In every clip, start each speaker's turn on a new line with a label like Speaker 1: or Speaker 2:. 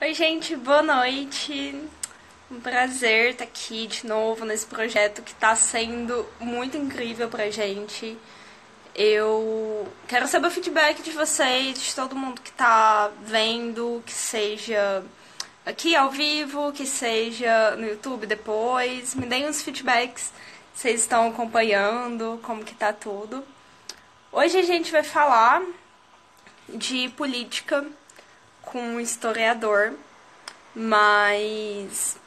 Speaker 1: Oi, gente, boa noite. Um prazer estar aqui de novo nesse projeto que está sendo muito incrível pra gente. Eu quero saber o feedback de vocês, de todo mundo que tá vendo, que seja aqui ao vivo, que seja no YouTube depois. Me deem uns feedbacks. Vocês estão acompanhando, como que tá tudo. Hoje a gente vai falar de política com um historiador, mas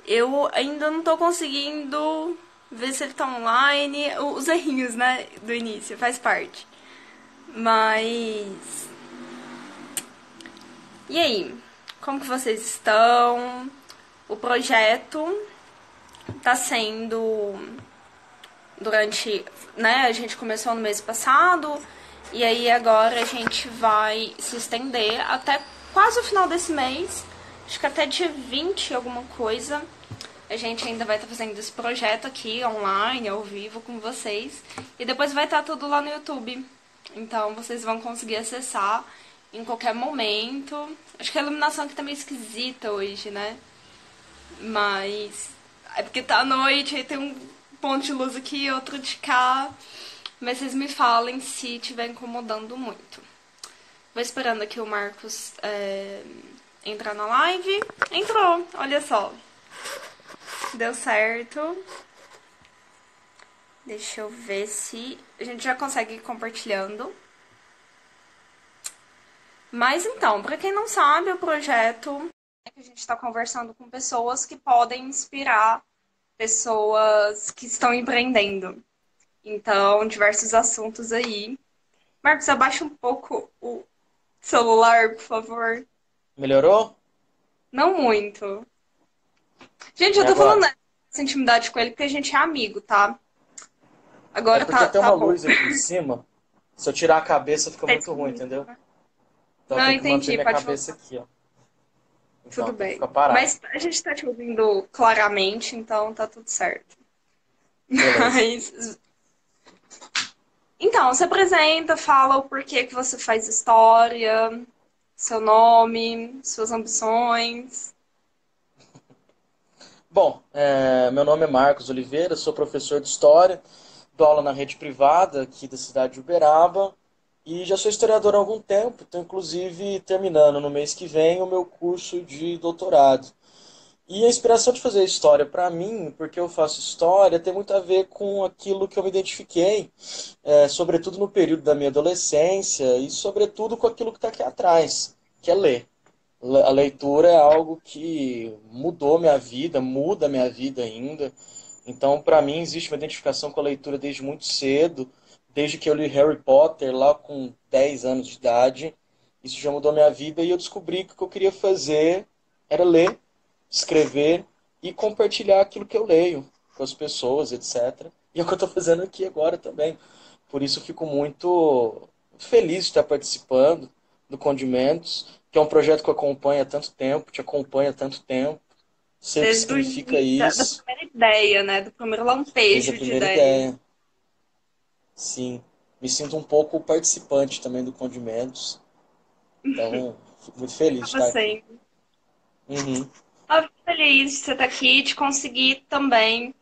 Speaker 1: eu ainda não tô conseguindo ver se ele tá online. Os errinhos, né, do início, faz parte. Mas. E aí? Como que vocês estão? O projeto tá sendo durante, né, a gente começou no mês passado e aí agora a gente vai se estender até quase o final desse mês, acho que até dia 20 alguma coisa. A gente ainda vai estar fazendo esse projeto aqui online, ao vivo com vocês, e depois vai estar tudo lá no YouTube. Então vocês vão conseguir acessar em qualquer momento. Acho que a iluminação aqui tá meio esquisita hoje, né? Mas é porque tá à noite, aí tem um ponto de luz aqui, outro de cá. Mas vocês me falem se estiver incomodando muito. Vou esperando aqui o Marcos entrar na live. Entrou, olha só. Deu certo. Deixa eu ver se a gente já consegue ir compartilhando. Mas então, para quem não sabe, o projeto é que a gente está conversando com pessoas que podem inspirar pessoas que estão empreendendo. Então, diversos assuntos aí. Marcos, abaixa um pouco o celular, por favor.
Speaker 2: Melhorou?
Speaker 1: Não muito. Gente,
Speaker 2: E
Speaker 1: eu tô falando
Speaker 2: agora?
Speaker 1: essa intimidade com ele porque a gente é amigo, tá?
Speaker 2: É
Speaker 1: Agora
Speaker 2: porque
Speaker 1: tá,
Speaker 2: tem
Speaker 1: tá
Speaker 2: uma
Speaker 1: bom.
Speaker 2: luz aqui em cima. Se eu tirar a cabeça fica
Speaker 1: Tá
Speaker 2: muito ruim,
Speaker 1: escuro.
Speaker 2: entendeu? Então eu
Speaker 1: Não,
Speaker 2: tenho que manter
Speaker 1: entendi,
Speaker 2: minha
Speaker 1: pode
Speaker 2: cabeça
Speaker 1: voltar.
Speaker 2: aqui, ó. Então
Speaker 1: Tudo
Speaker 2: tem que
Speaker 1: bem.
Speaker 2: ficar parado.
Speaker 1: Mas a gente tá te ouvindo claramente, então tá tudo certo.
Speaker 2: Beleza.
Speaker 1: Mas. Então, se apresenta, fala o porquê que você faz história, seu nome, suas ambições.
Speaker 2: Bom, meu nome é Marcos Oliveira, sou professor de História, dou aula na rede privada aqui da cidade de Uberaba e já sou historiador há algum tempo, estou inclusive terminando no mês que vem o meu curso de doutorado. E a inspiração de fazer história para mim, porque eu faço história, tem muito a ver com aquilo que eu me identifiquei, sobretudo no período da minha adolescência e sobretudo com aquilo que está aqui atrás, que é ler. A leitura é algo que mudou minha vida, muda minha vida ainda. Então, para mim, existe uma identificação com a leitura desde muito cedo, desde que eu li Harry Potter lá com 10 anos de idade. Isso já mudou minha vida e eu descobri que o que eu queria fazer era ler, escrever e compartilhar aquilo que eu leio com as pessoas, etc. E é o que eu estou fazendo aqui agora também. Por isso eu fico muito feliz de estar participando do Condimentos, que é um projeto que eu acompanho há tanto tempo, te acompanho há tanto tempo, sei o que
Speaker 1: Desde o
Speaker 2: significa
Speaker 1: início da
Speaker 2: isso,
Speaker 1: primeira ideia, né? Do primeiro
Speaker 2: desde a
Speaker 1: lampejo de
Speaker 2: primeira
Speaker 1: ideia.
Speaker 2: ideia. Sim, me sinto um pouco participante também do Condimentos, então fico muito feliz de
Speaker 1: Tava
Speaker 2: estar aqui.
Speaker 1: sendo.
Speaker 2: Uhum,
Speaker 1: Eu fico feliz de você estar aqui e de conseguir também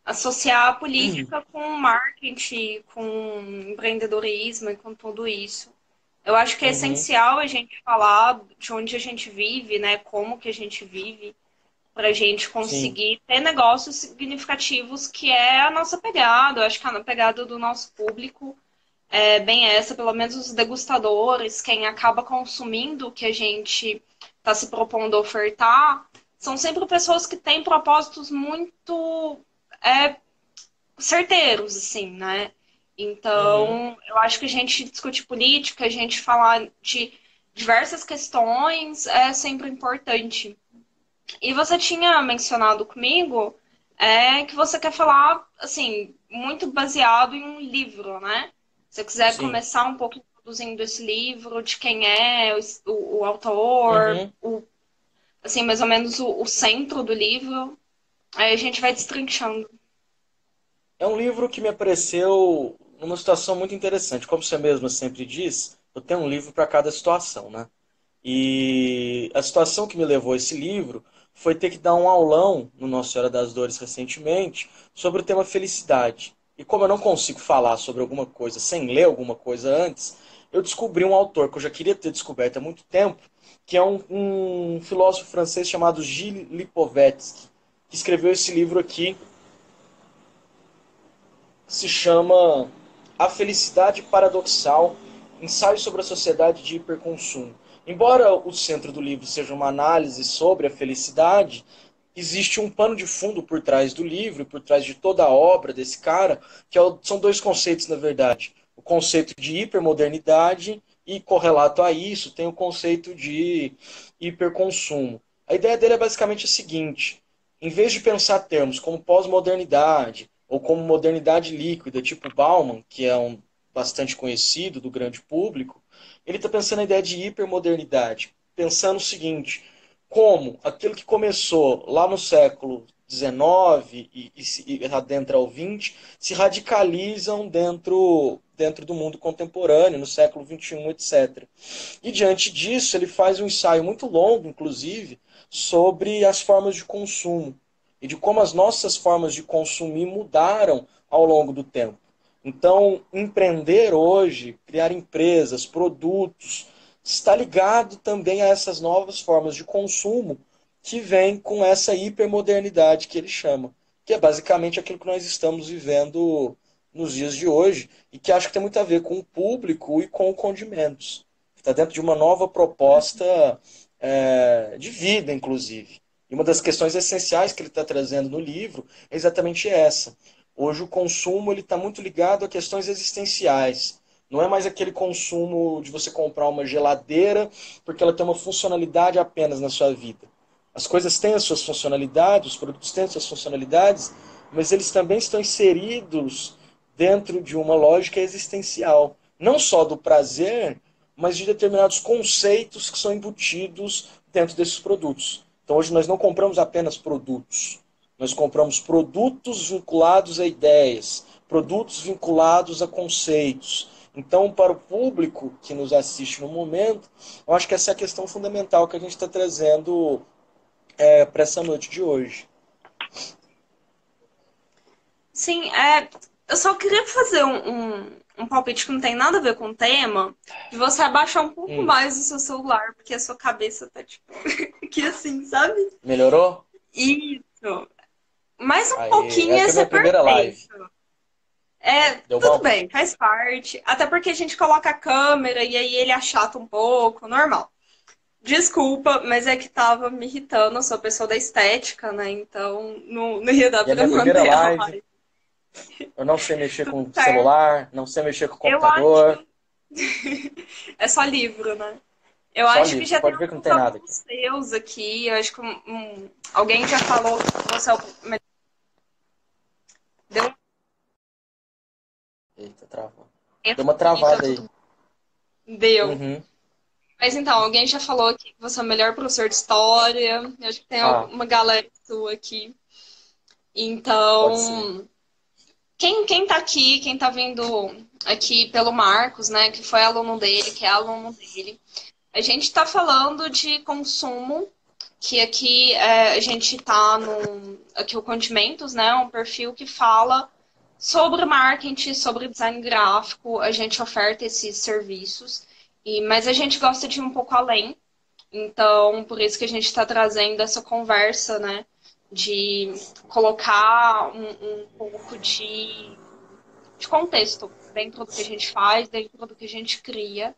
Speaker 1: associar a política com marketing, com empreendedorismo e com tudo isso. Eu acho que é
Speaker 2: uhum,
Speaker 1: essencial a gente falar de onde a gente vive, né? Como que a gente vive, para a gente
Speaker 2: sim,
Speaker 1: conseguir ter negócios significativos, que é a nossa pegada. Eu acho que a pegada do nosso público é bem essa, pelo menos os degustadores, quem acaba consumindo o que a gente está se propondo a ofertar, são sempre pessoas que têm propósitos muito é, certeiros, assim, né?
Speaker 2: uhum,
Speaker 1: Então, eu acho que a gente discutir política, a gente falar de diversas questões é sempre importante. E você tinha mencionado comigo que você quer falar, assim, muito baseado em um livro, né? Se você quiser
Speaker 2: sim,
Speaker 1: começar um pouco introduzindo esse livro, de quem é o autor,
Speaker 2: uhum.
Speaker 1: assim, mais ou menos o centro do livro, aí a gente vai destrinchando.
Speaker 2: É um livro que me apareceu numa situação muito interessante. Como você mesmo sempre diz, eu tenho um livro para cada situação, né? E a situação que me levou a esse livro foi ter que dar um aulão no Nossa Senhora das Dores recentemente sobre o tema felicidade. E como eu não consigo falar sobre alguma coisa sem ler alguma coisa antes, eu descobri um autor que eu já queria ter descoberto há muito tempo, que é um filósofo francês chamado Gilles Lipovetsky, que escreveu esse livro aqui, que se chama A Felicidade Paradoxal, ensaio sobre a sociedade de hiperconsumo. Embora o centro do livro seja uma análise sobre a felicidade, existe um pano de fundo por trás do livro, por trás de toda a obra desse cara, são dois conceitos, na verdade. O conceito de hipermodernidade e, correlato a isso, tem o conceito de hiperconsumo. A ideia dele é basicamente a seguinte: em vez de pensar termos como pós-modernidade ou como modernidade líquida, tipo Bauman, que é um bastante conhecido do grande público, ele está pensando na ideia de hipermodernidade, pensando o seguinte: como aquilo que começou lá no século XIX e adentra ao XX se radicalizam dentro do mundo contemporâneo, no século XXI, etc. E diante disso, ele faz um ensaio muito longo, inclusive, sobre as formas de consumo e de como as nossas formas de consumir mudaram ao longo do tempo. Então, empreender hoje, criar empresas, produtos, está ligado também a essas novas formas de consumo que vem com essa hipermodernidade que ele chama, que é basicamente aquilo que nós estamos vivendo nos dias de hoje e que acho que tem muito a ver com o público e com o condimentos. Está dentro de uma nova proposta de vida, inclusive. E uma das questões essenciais que ele está trazendo no livro é exatamente essa. Hoje o consumo ele está muito ligado a questões existenciais. Não é mais aquele consumo de você comprar uma geladeira porque ela tem uma funcionalidade apenas na sua vida. As coisas têm as suas funcionalidades, os produtos têm as suas funcionalidades, mas eles também estão inseridos dentro de uma lógica existencial. Não só do prazer, mas de determinados conceitos que são embutidos dentro desses produtos. Então hoje nós não compramos apenas produtos. Nós compramos produtos vinculados a ideias, produtos vinculados a conceitos. Então, para o público que nos assiste no momento, eu acho que essa é a questão fundamental que a gente está trazendo para essa noite de hoje.
Speaker 1: Sim, eu só queria fazer um palpite que não tem nada a ver com o tema, de você abaixar um pouco mais o seu celular, porque a sua cabeça tá, tipo, aqui assim, sabe?
Speaker 2: Melhorou?
Speaker 1: Isso. Mais um
Speaker 2: Aí,
Speaker 1: pouquinho
Speaker 2: essa
Speaker 1: ia
Speaker 2: é a minha
Speaker 1: ser
Speaker 2: primeira live.
Speaker 1: perfeito.
Speaker 2: Deu
Speaker 1: Tudo
Speaker 2: bom?
Speaker 1: bem, faz parte. Até porque a gente coloca a câmera e aí ele achata um pouco, normal. Desculpa, mas é que tava me irritando, eu sou pessoa da estética, né? Então não ia dar
Speaker 2: E a
Speaker 1: pra
Speaker 2: minha primeira
Speaker 1: manter a
Speaker 2: live,
Speaker 1: live.
Speaker 2: eu não sei mexer
Speaker 1: Tudo
Speaker 2: com
Speaker 1: certo.
Speaker 2: celular, não sei mexer com
Speaker 1: Eu
Speaker 2: computador,
Speaker 1: acho. É só livro, né? Eu
Speaker 2: só
Speaker 1: acho que
Speaker 2: livro. Você
Speaker 1: já tem
Speaker 2: pode ver que não tem
Speaker 1: alguns
Speaker 2: nada
Speaker 1: alunos
Speaker 2: aqui.
Speaker 1: seus aqui. Eu acho que alguém já falou que você é o melhor. Deu um
Speaker 2: Eita, travou.
Speaker 1: momento
Speaker 2: Deu uma
Speaker 1: aqui, tá
Speaker 2: travada aí.
Speaker 1: tudo. Deu.
Speaker 2: Uhum.
Speaker 1: Mas então, alguém já falou aqui que você é o melhor professor de história. Eu acho que tem
Speaker 2: Ah,
Speaker 1: uma galera sua aqui.
Speaker 2: pode ser.
Speaker 1: Então, quem tá aqui, quem tá vindo aqui pelo Marcos, né, que foi aluno dele, que é aluno dele, a gente tá falando de consumo, que aqui a gente tá no aqui o Condimentos, né, um perfil que fala sobre marketing, sobre design gráfico, a gente oferta esses serviços, mas a gente gosta de ir um pouco além. Então, por isso que a gente está trazendo essa conversa, né? De colocar um pouco de contexto dentro do que a gente faz, dentro do que a gente cria.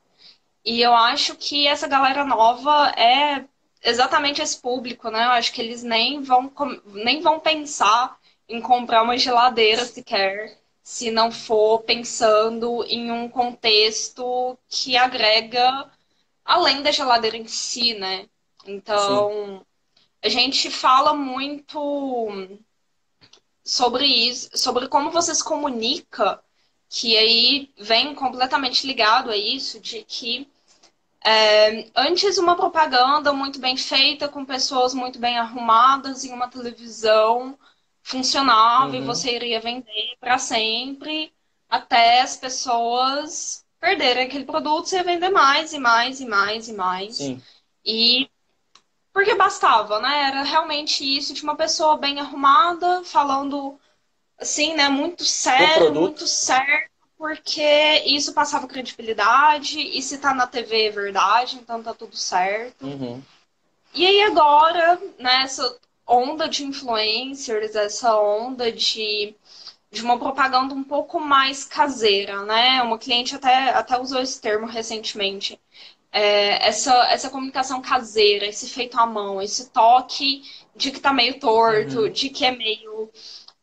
Speaker 1: E eu acho que essa galera nova é exatamente esse público, né? Eu acho que eles nem vão pensar em comprar uma geladeira sequer, se não for pensando em um contexto que agrega além da geladeira em si, né?
Speaker 2: Sim,
Speaker 1: Então, a gente fala muito sobre isso, sobre como você se comunica, que aí vem completamente ligado a isso, de que antes uma propaganda muito bem feita, com pessoas muito bem arrumadas em uma televisão funcionava e
Speaker 2: uhum,
Speaker 1: você iria vender para sempre, até as pessoas perderem aquele produto, você ia vender mais e mais e mais e mais.
Speaker 2: Sim.
Speaker 1: E porque bastava, né? Era realmente isso de uma pessoa bem arrumada, falando assim, né? Muito
Speaker 2: Do
Speaker 1: sério,
Speaker 2: produto.
Speaker 1: muito certo, porque isso passava credibilidade, e se tá na TV é verdade, então tá tudo certo.
Speaker 2: Uhum.
Speaker 1: E aí agora, né, essa onda de influencers, essa onda de uma propaganda um pouco mais caseira, né? Uma cliente até usou esse termo recentemente. Essa comunicação caseira, esse feito à mão, esse toque de que tá meio torto,
Speaker 2: Uhum.
Speaker 1: de que é meio,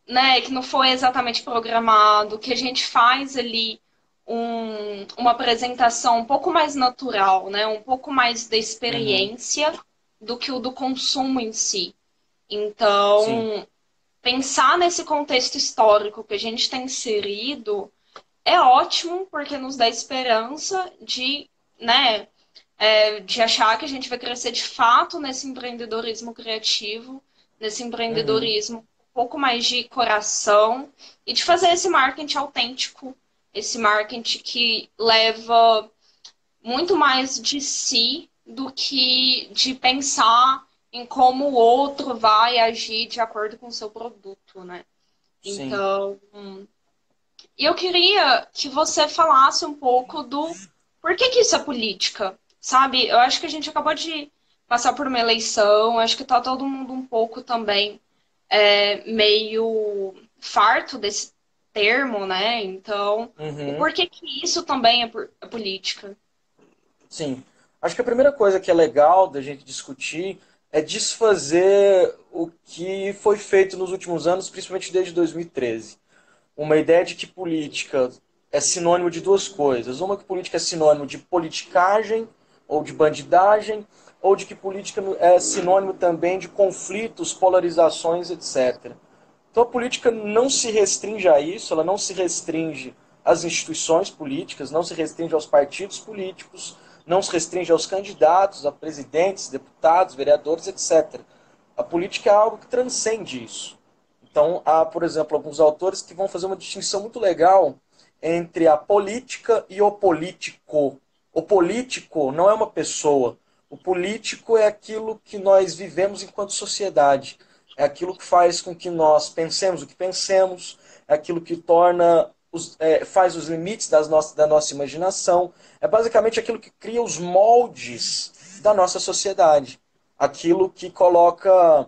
Speaker 1: né, que não foi exatamente programado, que a gente faz ali uma apresentação um pouco mais natural, né? Um pouco mais da
Speaker 2: Uhum.
Speaker 1: experiência do que o do consumo em si.
Speaker 2: Sim.
Speaker 1: Então, pensar nesse contexto histórico que a gente está inserido é ótimo, porque nos dá esperança de, né, de achar que a gente vai crescer de fato nesse empreendedorismo criativo, nesse
Speaker 2: Uhum.
Speaker 1: empreendedorismo um pouco mais de coração e de fazer esse marketing autêntico, esse marketing que leva muito mais de si do que de pensar em como o outro vai agir de acordo com o seu produto, né?
Speaker 2: Sim.
Speaker 1: Então, eu queria que você falasse um pouco do por que isso é política, sabe? Eu acho que a gente acabou de passar por uma eleição, acho que tá todo mundo um pouco também meio farto desse termo, né? Então, o
Speaker 2: Uhum.
Speaker 1: porquê que isso também é política?
Speaker 2: Sim. Acho que a primeira coisa que é legal da gente discutir é desfazer o que foi feito nos últimos anos, principalmente desde 2013. Uma ideia de que política é sinônimo de duas coisas. Uma que política é sinônimo de politicagem ou de bandidagem, ou de que política é sinônimo também de conflitos, polarizações, etc. Então a política não se restringe a isso, ela não se restringe às instituições políticas, não se restringe aos partidos políticos, não se restringe aos candidatos, a presidentes, deputados, vereadores, etc. A política é algo que transcende isso. Então, há, por exemplo, alguns autores que vão fazer uma distinção muito legal entre a política e o político. O político não é uma pessoa. O político é aquilo que nós vivemos enquanto sociedade. É aquilo que faz com que nós pensemos o que pensemos, é aquilo que torna faz os limites da nossa imaginação. É basicamente aquilo que cria os moldes da nossa sociedade. Aquilo que coloca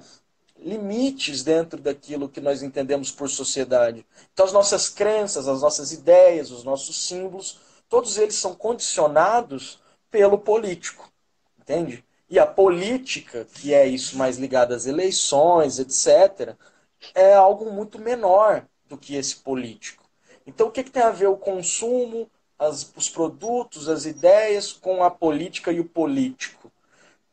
Speaker 2: limites dentro daquilo que nós entendemos por sociedade. Então, as nossas crenças, as nossas ideias, os nossos símbolos, todos eles são condicionados pelo político, entende? E a política, que é isso mais ligado às eleições, etc., é algo muito menor do que esse político. Então, o que tem a ver o consumo, os produtos, as ideias com a política e o político?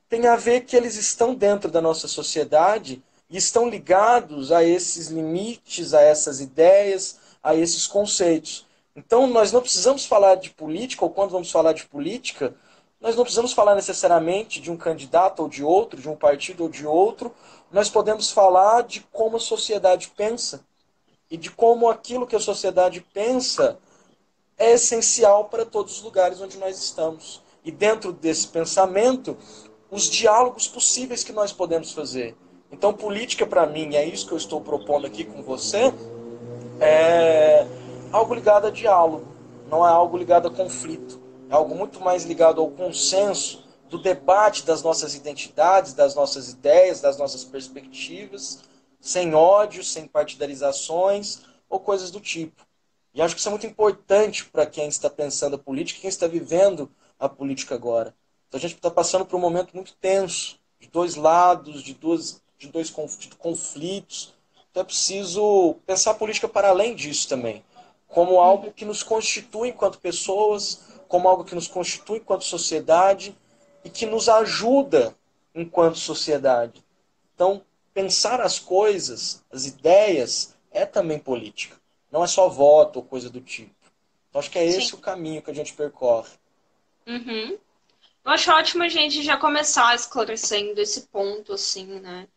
Speaker 2: Tem a ver que eles estão dentro da nossa sociedade e estão ligados a esses limites, a essas ideias, a esses conceitos. Então, nós não precisamos falar de política, ou quando vamos falar de política, nós não precisamos falar necessariamente de um candidato ou de outro, de um partido ou de outro. Nós podemos falar de como a sociedade pensa e de como aquilo que a sociedade pensa é essencial para todos os lugares onde nós estamos. E dentro desse pensamento, os diálogos possíveis que nós podemos fazer. Então, política para mim, é isso que eu estou propondo aqui com você, é algo ligado a diálogo, não é algo ligado a conflito. É algo muito mais ligado ao consenso, do debate das nossas identidades, das nossas ideias, das nossas perspectivas, sem ódio, sem partidarizações ou coisas do tipo. E acho que isso é muito importante para quem está pensando a política, quem está vivendo a política agora. Então a gente está passando por um momento muito tenso, de dois lados, de dois conflitos. Então é preciso pensar a política para além disso também, como algo que nos constitui enquanto pessoas, como algo que nos constitui enquanto sociedade e que nos ajuda enquanto sociedade. Então, pensar as coisas, as ideias, é também política. Não é só voto ou coisa do tipo. Então, acho que é
Speaker 1: Sim.
Speaker 2: esse o caminho que a gente percorre.
Speaker 1: Uhum. Eu acho ótimo a gente já começar esclarecendo esse ponto, assim, né?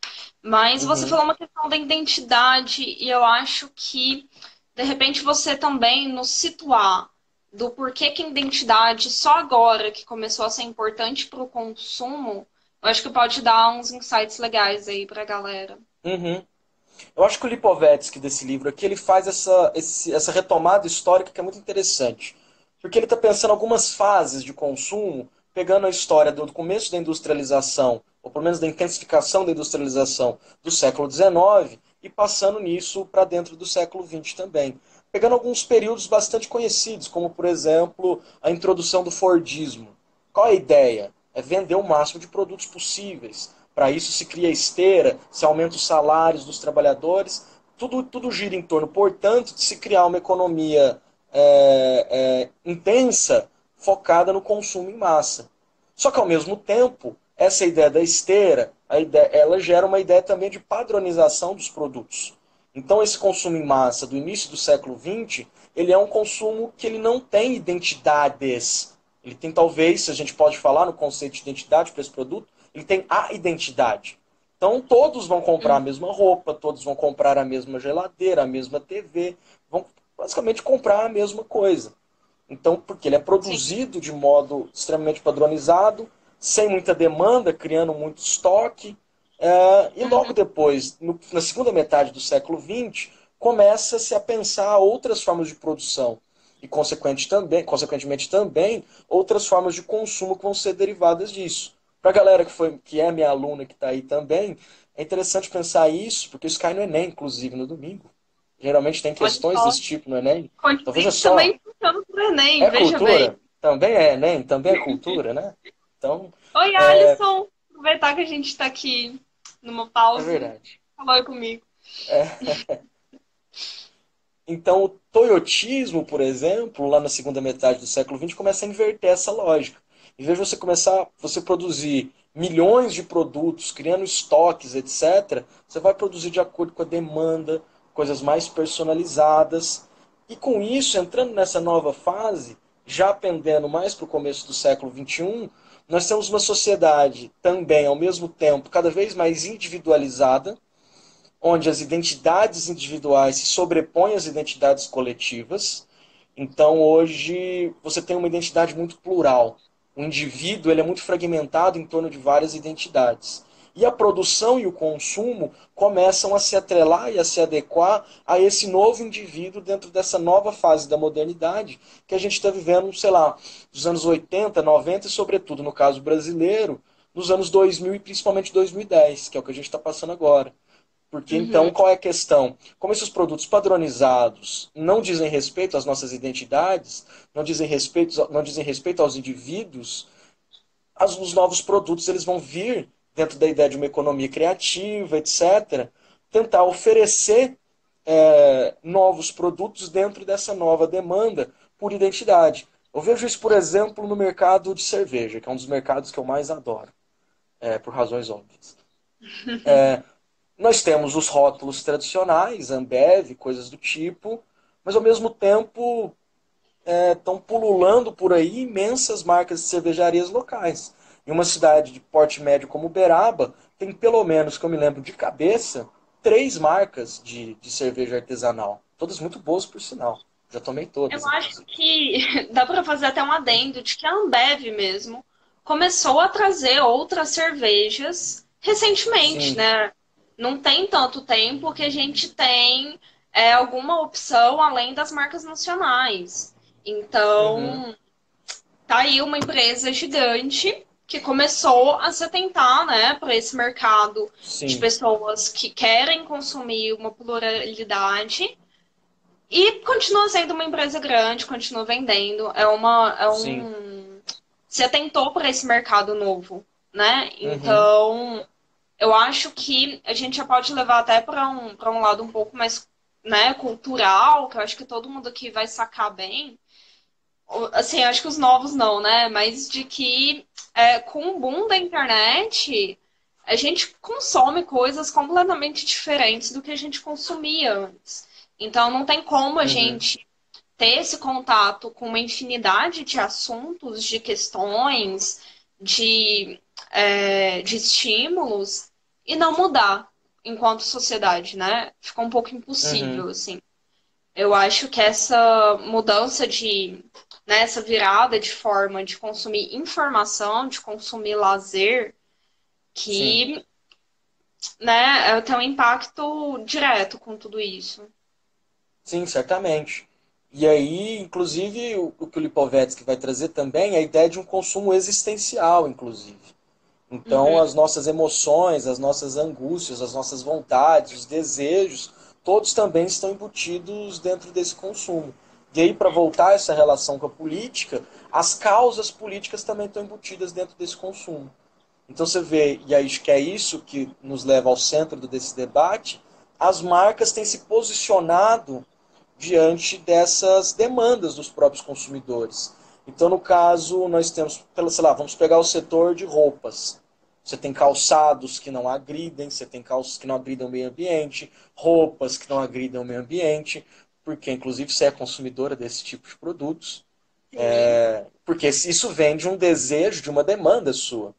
Speaker 1: Mas você
Speaker 2: Uhum.
Speaker 1: falou uma questão da identidade, e eu acho que, de repente, você também nos situar. do porquê que a identidade só agora que começou a ser importante para o consumo, eu acho que pode dar uns insights legais aí para a galera.
Speaker 2: Uhum. Eu acho que o Lipovetsky desse livro aqui, ele faz essa retomada histórica que é muito interessante. Porque ele está pensando algumas fases de consumo, pegando a história do começo da industrialização, ou pelo menos da intensificação da industrialização do século XIX, e passando nisso para dentro do século XX também. Pegando alguns períodos bastante conhecidos, como por exemplo a introdução do Fordismo. Qual é a ideia? É vender o máximo de produtos possíveis. Para isso se cria esteira, se aumenta os salários dos trabalhadores, tudo gira em torno, portanto, de se criar uma economia intensa, focada no consumo em massa. Só que, ao mesmo tempo, essa ideia da esteira, ela gera uma ideia também de padronização dos produtos. Então, esse consumo em massa do início do século XX, ele é um consumo que ele não tem identidades. Ele tem, talvez, se a gente pode falar no conceito de identidade para esse produto, ele tem a identidade. Então, todos vão comprar a mesma roupa, todos vão comprar a mesma geladeira, a mesma TV, vão basicamente comprar a mesma coisa. Então, porque ele é
Speaker 1: Sim.
Speaker 2: produzido de modo extremamente padronizado, sem muita demanda, criando muito estoque. E logo depois, na segunda metade do século XX, começa-se a pensar outras formas de produção. E, consequentemente também, outras formas de consumo que vão ser derivadas disso. Para a galera que é minha aluna que está aí também, é interessante pensar isso, porque isso cai no Enem, inclusive, no domingo. Geralmente tem
Speaker 1: Olha
Speaker 2: questões
Speaker 1: só,
Speaker 2: desse tipo no Enem. Então veja
Speaker 1: coincidente
Speaker 2: só,
Speaker 1: também funciona pro Enem,
Speaker 2: é
Speaker 1: veja bem.
Speaker 2: cultura? Também é Enem, também é cultura, né? Então,
Speaker 1: Oi, Alisson! Aproveitar que a gente está aqui numa
Speaker 2: é
Speaker 1: pausa.
Speaker 2: verdade.
Speaker 1: Fala oi comigo.
Speaker 2: Então, o toyotismo, por exemplo, lá na segunda metade do século XX, começa a inverter essa lógica. Em vez de você produzir milhões de produtos, criando estoques, etc., você vai produzir de acordo com a demanda, coisas mais personalizadas. E com isso, entrando nessa nova fase, já pendendo mais para o começo do século XXI, nós temos uma sociedade também, ao mesmo tempo, cada vez mais individualizada, onde as identidades individuais se sobrepõem às identidades coletivas. Então, hoje, você tem uma identidade muito plural. O indivíduo ele é muito fragmentado em torno de várias identidades. E a produção e o consumo começam a se atrelar e a se adequar a esse novo indivíduo dentro dessa nova fase da modernidade que a gente está vivendo, sei lá, dos anos 80, 90 e, sobretudo, no caso brasileiro, nos anos 2000 e principalmente 2010, que é o que a gente está passando agora. Porque então
Speaker 1: Uhum.
Speaker 2: qual é a questão? Como esses produtos padronizados não dizem respeito às nossas identidades, não dizem respeito aos indivíduos, os novos produtos eles vão vir dentro da ideia de uma economia criativa, etc., tentar oferecer novos produtos dentro dessa nova demanda por identidade. Eu vejo isso, por exemplo, no mercado de cerveja, que é um dos mercados que eu mais adoro, por razões óbvias. Nós temos os rótulos tradicionais, Ambev, coisas do tipo, mas ao mesmo tempo estão pululando por aí imensas marcas de cervejarias locais. Em uma cidade de porte médio como Uberaba, tem pelo menos, que eu me lembro de cabeça, 3 marcas de cerveja artesanal. Todas muito boas, por sinal. Já tomei
Speaker 1: Eu
Speaker 2: todas,
Speaker 1: acho
Speaker 2: inclusive.
Speaker 1: que dá para fazer até um adendo de que a Ambev mesmo começou a trazer outras cervejas recentemente,
Speaker 2: Sim.
Speaker 1: né? Não tem tanto tempo que a gente tem alguma opção além das marcas nacionais.
Speaker 2: Uhum.
Speaker 1: Então, tá aí uma empresa gigante que começou a se atentar, né, para esse mercado de
Speaker 2: Sim.
Speaker 1: pessoas que querem consumir uma pluralidade e continua sendo uma empresa grande, continua vendendo.
Speaker 2: Sim.
Speaker 1: Se atentou para esse mercado novo, né?
Speaker 2: Uhum.
Speaker 1: Então, eu acho que a gente já pode levar até para um lado um pouco mais, né, cultural, que eu acho que todo mundo aqui vai sacar bem. Assim, acho que os novos não, né? Mas de que com o boom da internet, a gente consome coisas completamente diferentes do que a gente consumia antes. Então, não tem como a
Speaker 2: Uhum.
Speaker 1: gente ter esse contato com uma infinidade de assuntos, de questões, de estímulos e não mudar enquanto sociedade, né? Ficou um pouco
Speaker 2: Uhum.
Speaker 1: impossível, assim. Eu acho que essa mudança né, essa virada de forma de consumir informação, de consumir lazer,
Speaker 2: Sim.
Speaker 1: que, né, tem um impacto direto com tudo isso.
Speaker 2: Sim, certamente. E aí, inclusive, o que o Lipovetsky vai trazer também é a ideia de um consumo existencial, inclusive. Então,
Speaker 1: Uhum,
Speaker 2: as nossas emoções, as nossas angústias, as nossas vontades, os desejos, todos também estão embutidos dentro desse consumo. E aí, para voltar a essa relação com a política, as causas políticas também estão embutidas dentro desse consumo. Então você vê, e acho que é isso que nos leva ao centro desse debate, as marcas têm se posicionado diante dessas demandas dos próprios consumidores. Então, no caso, nós temos, sei lá, vamos pegar o setor de roupas. Você tem calçados que não agridem, você tem calças que não agridem o meio ambiente, roupas que não agridem o meio ambiente, porque inclusive você é consumidora desse tipo de produtos,
Speaker 1: sim.
Speaker 2: porque isso vem de um desejo, de uma demanda sua.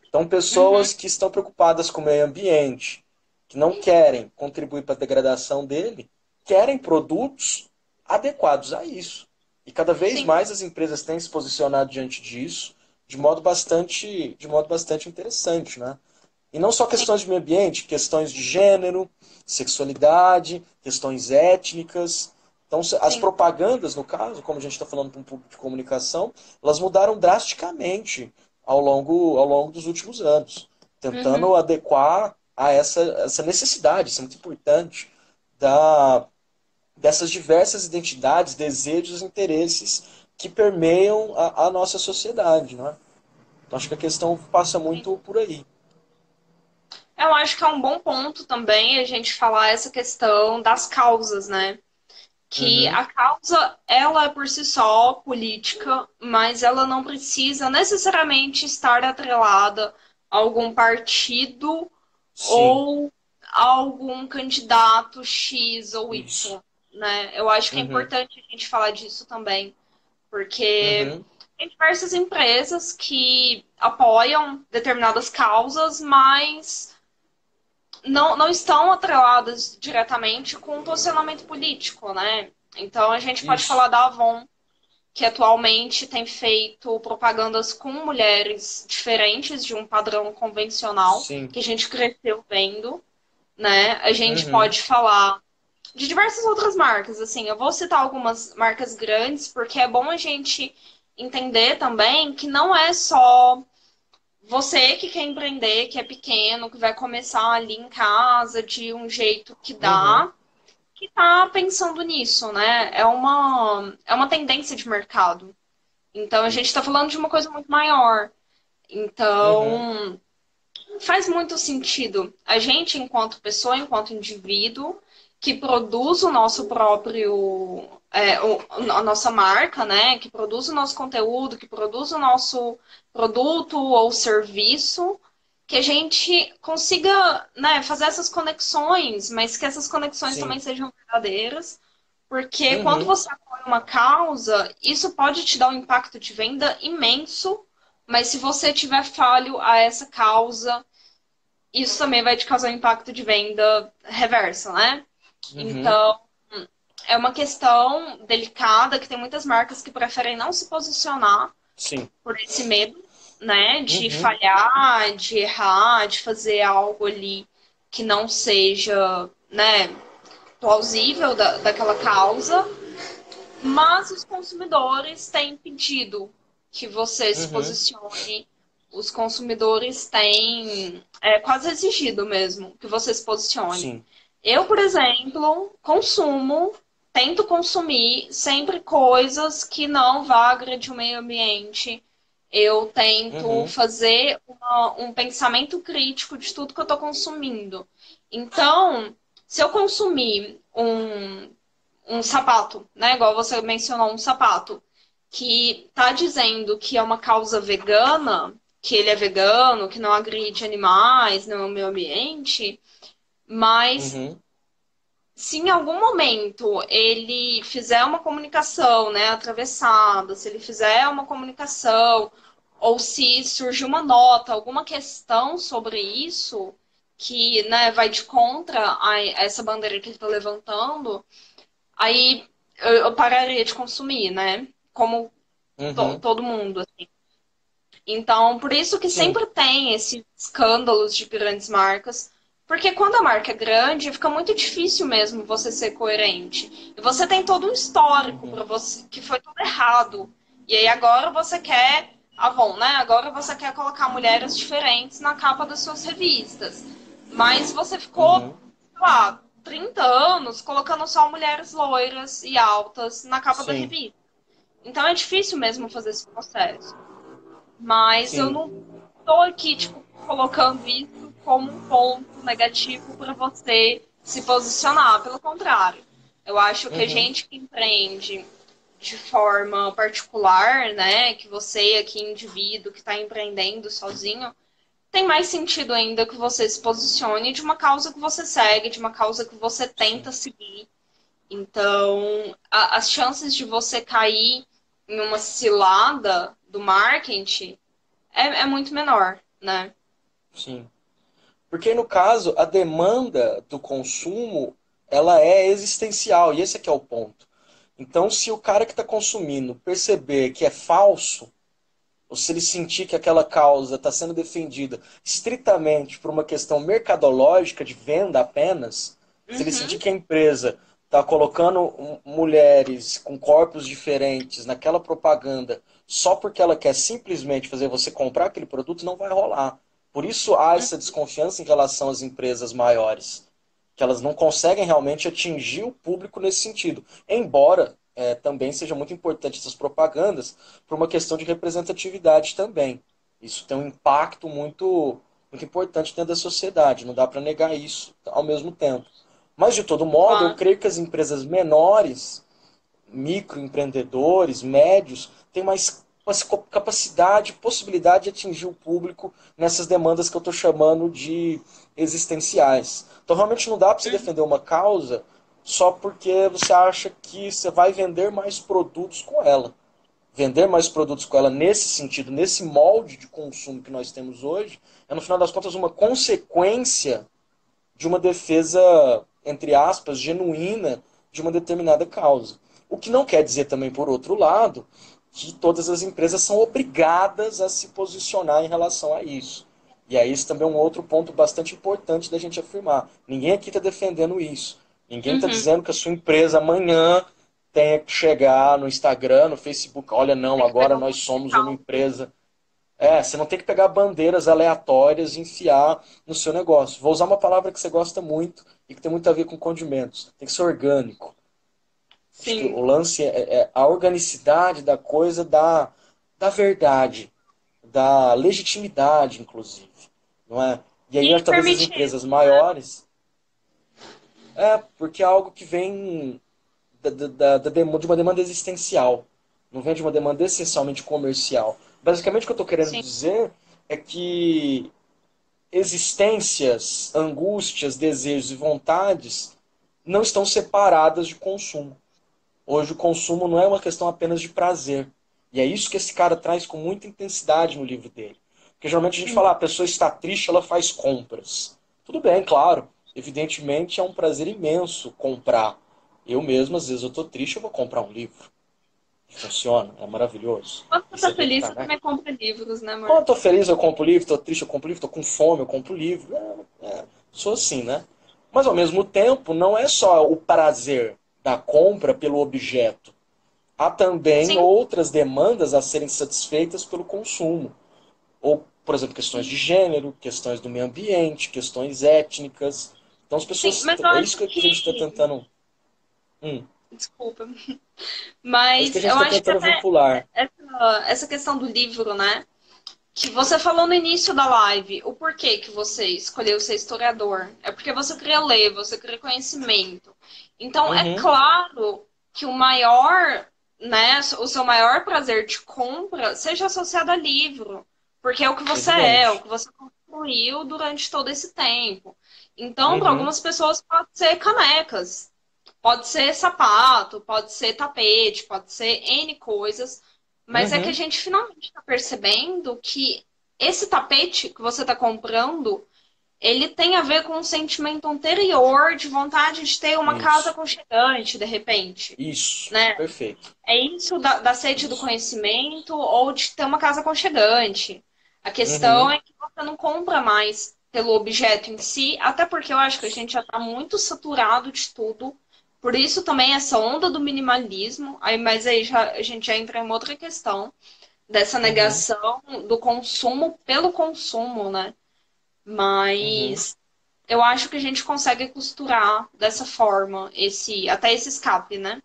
Speaker 2: Então,
Speaker 1: Uhum,
Speaker 2: pessoas que estão preocupadas com o meio ambiente, que não querem contribuir para a degradação dele, querem produtos adequados a isso. E cada vez
Speaker 1: sim,
Speaker 2: mais as empresas têm se posicionado diante disso de modo bastante interessante, né? E não só
Speaker 1: sim,
Speaker 2: questões de meio ambiente, questões de gênero, sexualidade, questões étnicas. Então, as
Speaker 1: sim.
Speaker 2: propagandas, no caso, como a gente está falando para um público de comunicação, elas mudaram drasticamente ao longo dos últimos anos,
Speaker 1: Uhum,
Speaker 2: tentando adequar a essa necessidade, isso é muito importante, da, dessas diversas identidades, desejos e interesses que permeiam a nossa sociedade. Né? Então, acho que a questão passa
Speaker 1: sim.
Speaker 2: muito por aí.
Speaker 1: Eu acho que é um bom ponto também a gente falar essa questão das causas, né? Que
Speaker 2: Uhum.
Speaker 1: a causa, ela é por si só política, mas ela não precisa necessariamente estar atrelada a algum partido
Speaker 2: Sim,
Speaker 1: ou a algum candidato X ou
Speaker 2: isso.
Speaker 1: Y, né? Eu acho que é
Speaker 2: Uhum.
Speaker 1: importante a gente falar disso também, porque
Speaker 2: Uhum.
Speaker 1: tem diversas empresas que apoiam determinadas causas, mas não estão atreladas diretamente com o posicionamento político, né? Então a gente pode
Speaker 2: Isso.
Speaker 1: falar da Avon, que atualmente tem feito propagandas com mulheres diferentes de um padrão convencional
Speaker 2: Sim.
Speaker 1: que a gente cresceu vendo, né? A gente
Speaker 2: Uhum.
Speaker 1: pode falar de diversas outras marcas, assim, eu vou citar algumas marcas grandes porque é bom a gente entender também que não é só você que quer empreender, que é pequeno, que vai começar ali em casa de um jeito que
Speaker 2: Uhum.
Speaker 1: dá, que tá pensando nisso, né? É uma tendência de mercado. Então a gente está
Speaker 2: Isso.
Speaker 1: falando de uma coisa muito maior.
Speaker 2: Uhum.
Speaker 1: Então faz muito sentido a gente, enquanto pessoa, enquanto indivíduo, que produz o nosso próprio, a nossa marca, né? Que produz o nosso conteúdo, que produz o nosso produto ou serviço, que a gente consiga, né, fazer essas conexões, mas que essas conexões também
Speaker 2: Sim.
Speaker 1: sejam verdadeiras, porque quando
Speaker 2: Uhum.
Speaker 1: você apoia uma causa, isso pode te dar um impacto de venda imenso, mas se você tiver falho a essa causa, isso também vai te causar um impacto de venda reverso, né?
Speaker 2: Uhum.
Speaker 1: Então, é uma questão delicada que tem muitas marcas que preferem não se posicionar
Speaker 2: Sim.
Speaker 1: por esse medo, né? De
Speaker 2: Uhum.
Speaker 1: falhar, de errar, de fazer algo ali que não seja, né, plausível daquela causa. Mas os consumidores têm pedido que você se
Speaker 2: Uhum.
Speaker 1: posicione. Os consumidores têm quase exigido mesmo que você se posicione.
Speaker 2: Sim.
Speaker 1: Eu, por exemplo, tento consumir sempre coisas que não vá agredir o meio ambiente. Eu tento
Speaker 2: Uhum.
Speaker 1: fazer um pensamento crítico de tudo que eu estou consumindo. Então, se eu consumir um sapato, né? Igual você mencionou, um sapato que tá dizendo que é uma causa vegana, que ele é vegano, que não agride animais, não é o meio ambiente, mas
Speaker 2: Uhum.
Speaker 1: se em algum momento ele fizer uma comunicação, né, atravessada, se ele fizer uma comunicação, ou se surgir uma nota, alguma questão sobre isso, que, né, vai de contra essa bandeira que ele está levantando, aí eu pararia de consumir, né? Como
Speaker 2: Uhum,
Speaker 1: todo mundo, assim. Então, por isso que
Speaker 2: sim.
Speaker 1: sempre tem esses escândalos de grandes marcas, porque quando a marca é grande, fica muito difícil mesmo você ser coerente. E você tem todo um histórico
Speaker 2: Uhum,
Speaker 1: para você que foi tudo errado. E aí agora você quer Avon, né? Agora você quer colocar mulheres diferentes na capa das suas revistas. Mas você ficou,
Speaker 2: uhum,
Speaker 1: sei lá, 30 anos colocando só mulheres loiras e altas na capa da
Speaker 2: sim,
Speaker 1: revista. Então é difícil mesmo fazer esse processo. Mas eu
Speaker 2: sim.
Speaker 1: não tô aqui, tipo, colocando isso como um ponto negativo para você se posicionar. Pelo contrário, eu acho que a
Speaker 2: Uhum,
Speaker 1: gente que empreende de forma particular, né, que você aqui, indivíduo, que está empreendendo sozinho, tem mais sentido ainda que você se posicione de uma causa que você segue, de uma causa que você
Speaker 2: sim,
Speaker 1: tenta seguir. Então, as chances de você cair em uma cilada do marketing é muito menor, né?
Speaker 2: sim. Porque no caso, a demanda do consumo, ela é existencial, e esse é que é o ponto. Então, se o cara que está consumindo perceber que é falso, ou se ele sentir que aquela causa está sendo defendida estritamente por uma questão mercadológica de venda apenas, se ele sentir
Speaker 1: Uhum,
Speaker 2: que a empresa está colocando mulheres com corpos diferentes naquela propaganda só porque ela quer simplesmente fazer você comprar aquele produto, não vai rolar. Por isso há essa desconfiança em relação às empresas maiores, que elas não conseguem realmente atingir o público nesse sentido. Embora também seja muito importante essas propagandas por uma questão de representatividade também. Isso tem um impacto muito importante dentro da sociedade, não dá para negar isso ao mesmo tempo. Mas, de todo modo, eu
Speaker 1: claro.
Speaker 2: creio que as empresas menores, microempreendedores, médios, têm mais capacidade, possibilidade de atingir o público nessas demandas que eu estou chamando de existenciais. Então, realmente não dá para você
Speaker 1: Uhum,
Speaker 2: defender uma causa só porque você acha que você vai vender mais produtos com ela. Vender mais produtos com ela nesse sentido, nesse molde de consumo que nós temos hoje, é no final das contas uma consequência de uma defesa, entre aspas, genuína de uma determinada causa. O que não quer dizer também, por outro lado, que todas as empresas são obrigadas a se posicionar em relação a isso. E aí isso também é um outro ponto bastante importante da gente afirmar. Ninguém aqui está defendendo isso. Ninguém está
Speaker 1: uhum.
Speaker 2: dizendo que a sua empresa amanhã tenha que chegar no Instagram, no Facebook, olha, não,
Speaker 1: Tem que
Speaker 2: agora
Speaker 1: pegar um
Speaker 2: nós
Speaker 1: monte de
Speaker 2: somos uma
Speaker 1: causa.
Speaker 2: empresa você não tem que pegar bandeiras aleatórias e enfiar no seu negócio. Vou usar uma palavra que você gosta muito e que tem muito a ver com condimentos. Tem que ser orgânico. Acho que o
Speaker 1: Sim.
Speaker 2: lance é a organicidade da coisa, da verdade, da legitimidade, inclusive. Não é? E aí,
Speaker 1: E
Speaker 2: talvez as
Speaker 1: permitir
Speaker 2: empresas
Speaker 1: isso, né?
Speaker 2: maiores, porque é algo que vem de uma demanda existencial. Não vem de uma demanda essencialmente comercial. Basicamente, o que eu estou querendo
Speaker 1: Sim.
Speaker 2: dizer é que existências, angústias, desejos e vontades não estão separadas de consumo. Hoje o consumo não é uma questão apenas de prazer. E é isso que esse cara traz com muita intensidade no livro dele. Porque geralmente a gente fala, a pessoa está triste, ela faz compras. Tudo bem, claro. Evidentemente é um prazer imenso comprar. Eu mesmo, às vezes, eu estou triste, eu vou comprar um livro. Funciona, é maravilhoso.
Speaker 1: Quando
Speaker 2: E
Speaker 1: você
Speaker 2: você
Speaker 1: tá
Speaker 2: vê que
Speaker 1: feliz,
Speaker 2: tá,
Speaker 1: você
Speaker 2: né?
Speaker 1: também compra livros, né,
Speaker 2: Quando
Speaker 1: amor?
Speaker 2: eu tô feliz, eu compro livro, tô triste, eu compro livro, tô com fome, eu compro livro. Sou assim, né? Mas ao mesmo tempo, não é só o prazer da compra pelo objeto. Há também
Speaker 1: Sim,
Speaker 2: outras demandas a serem satisfeitas pelo consumo. Ou, por exemplo, questões de
Speaker 1: sim.
Speaker 2: gênero, questões do meio ambiente, questões étnicas. Então as
Speaker 1: Sim,
Speaker 2: pessoas.
Speaker 1: mas eu
Speaker 2: É isso
Speaker 1: acho
Speaker 2: que a gente está
Speaker 1: que.
Speaker 2: tentando. Hum,
Speaker 1: Desculpa.
Speaker 2: é isso que
Speaker 1: Mas
Speaker 2: a gente
Speaker 1: eu
Speaker 2: está
Speaker 1: acho que
Speaker 2: tentando
Speaker 1: até
Speaker 2: vincular.
Speaker 1: essa questão do livro, né? Que você falou no início da live, o porquê que você escolheu ser historiador. É porque você queria ler, você queria conhecimento. Então, é
Speaker 2: Uhum,
Speaker 1: claro que o maior, né, o seu maior prazer de compra seja associado a livro. Porque é o que você é o
Speaker 2: evidente.
Speaker 1: que você construiu durante todo esse tempo. Então, para
Speaker 2: Uhum,
Speaker 1: algumas pessoas, pode ser canecas, pode ser sapato, pode ser tapete, pode ser N coisas. Mas é que a
Speaker 2: uhum,
Speaker 1: gente finalmente está percebendo que esse tapete que você está comprando ele tem a ver com um sentimento anterior de vontade de ter uma casa
Speaker 2: Isso.
Speaker 1: aconchegante, de repente,
Speaker 2: Isso.
Speaker 1: né?
Speaker 2: Perfeito.
Speaker 1: É isso da sede do
Speaker 2: Isso.
Speaker 1: conhecimento ou de ter uma casa aconchegante. A questão
Speaker 2: Uhum.
Speaker 1: é que você não compra mais pelo objeto em si, até porque eu acho que a gente já está muito saturado de tudo. Por isso também essa onda do minimalismo, aí, mas aí já, a gente já entra em uma outra questão, dessa
Speaker 2: Uhum.
Speaker 1: negação do consumo pelo consumo, né?
Speaker 2: Uhum.
Speaker 1: Mas eu acho que a gente consegue costurar dessa forma até esse escape, né?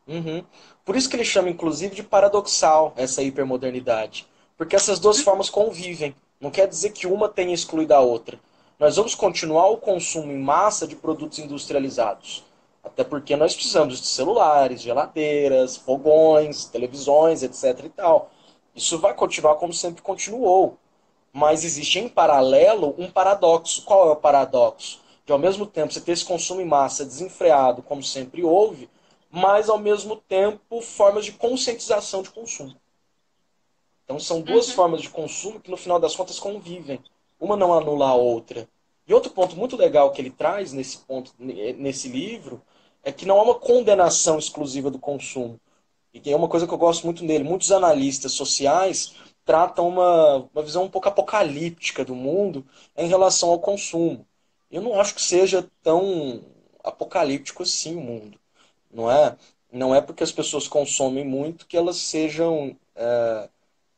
Speaker 2: Uhum. Por isso que ele chama, inclusive, de paradoxal essa hipermodernidade. Porque essas duas formas convivem. Não quer dizer que uma tenha excluído a outra. Nós vamos continuar o consumo em massa de produtos industrializados. Até porque nós precisamos de celulares, geladeiras, fogões, televisões, etc. e tal. Isso vai continuar como sempre continuou. Mas existe em paralelo um paradoxo. Qual é o paradoxo? De ao mesmo tempo você ter esse consumo em massa desenfreado, como sempre houve, mas ao mesmo tempo formas de conscientização de consumo. Então são duas
Speaker 1: Uhum.
Speaker 2: formas de consumo que no final das contas convivem. Uma não anula a outra. E outro ponto muito legal que ele traz nesse ponto, nesse livro, é que não há uma condenação exclusiva do consumo. E que é uma coisa que eu gosto muito nele. Muitos analistas sociais tratam uma visão um pouco apocalíptica do mundo em relação ao consumo. Eu não acho que seja tão apocalíptico assim o mundo. Não é? Não é porque as pessoas consomem muito que elas sejam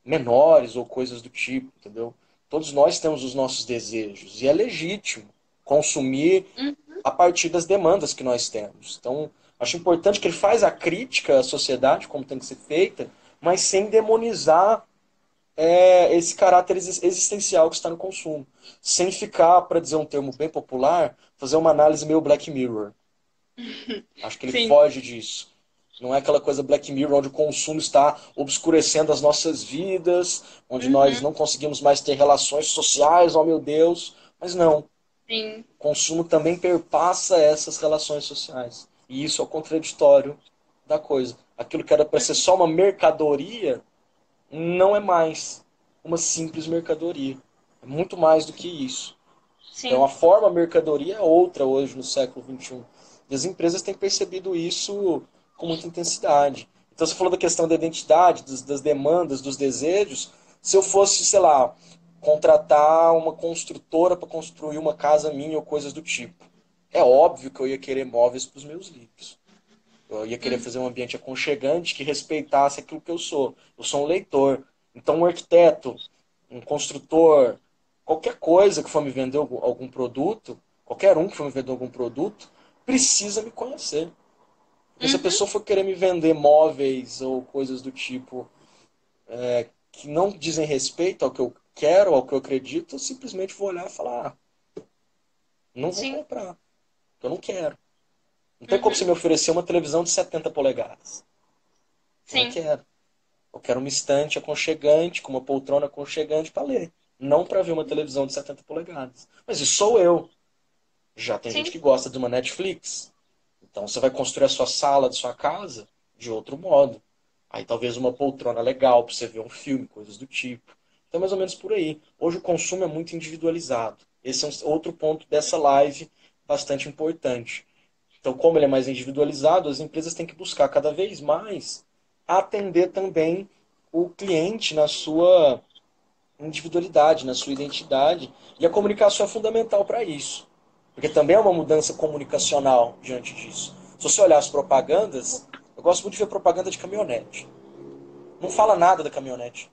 Speaker 2: menores ou coisas do tipo, entendeu? Todos nós temos os nossos desejos e é legítimo consumir
Speaker 1: Uhum.
Speaker 2: a partir das demandas que nós temos. Então, acho importante que ele faz a crítica à sociedade, como tem que ser feita, mas sem demonizar esse caráter existencial que está no consumo. Sem ficar, para dizer um termo bem popular, fazer uma análise meio Black Mirror. Acho que ele
Speaker 1: Sim.
Speaker 2: foge disso. Não é aquela coisa Black Mirror onde o consumo está obscurecendo as nossas vidas, onde nós
Speaker 1: Uhum.
Speaker 2: não conseguimos mais ter relações sociais, oh meu Deus. Mas não.
Speaker 1: Sim.
Speaker 2: O consumo também perpassa essas relações sociais. E isso é o contraditório da coisa. Aquilo que era para ser só uma mercadoria não é mais uma simples mercadoria. É muito mais do que isso. Então a
Speaker 1: Sim.
Speaker 2: forma mercadoria é outra hoje no século XXI. E as empresas têm percebido isso com muita intensidade. Então você falou da questão da identidade, das demandas, dos desejos. Se eu fosse, sei lá, contratar uma construtora para construir uma casa minha ou coisas do tipo, é óbvio que eu ia querer móveis para os meus livros. Eu ia querer
Speaker 1: Uhum.
Speaker 2: fazer um ambiente aconchegante que respeitasse aquilo que eu sou. Eu sou um leitor. Então, um arquiteto, um construtor, qualquer coisa que for me vender algum produto, qualquer um que for me vender algum produto, precisa me conhecer. Porque se a
Speaker 1: Uhum.
Speaker 2: pessoa for querer me vender móveis ou coisas do tipo que não dizem respeito ao que eu quero, ao que eu acredito, eu simplesmente vou olhar e falar, não vou
Speaker 1: Sim.
Speaker 2: comprar, porque eu não quero. Não tem como você
Speaker 1: Uhum.
Speaker 2: me oferecer uma televisão de 70 polegadas. Eu não
Speaker 1: Sim.
Speaker 2: quero. Eu quero uma estante aconchegante, com uma poltrona aconchegante para ler. Não para ver uma televisão de 70 polegadas. Mas isso sou eu. Já tem gente
Speaker 1: Sim.
Speaker 2: que gosta de uma Netflix. Então você vai construir a sua sala de sua casa de outro modo. Aí talvez uma poltrona legal para você ver um filme, coisas do tipo. Então mais ou menos por aí. Hoje o consumo é muito individualizado. Esse é um outro ponto dessa live bastante importante. Então, como ele é mais individualizado, as empresas têm que buscar cada vez mais atender também o cliente na sua individualidade, na sua identidade. E a comunicação é fundamental para isso. Porque também é uma mudança comunicacional diante disso. Se você olhar as propagandas, eu gosto muito de ver propaganda de caminhonete. Não fala nada da caminhonete.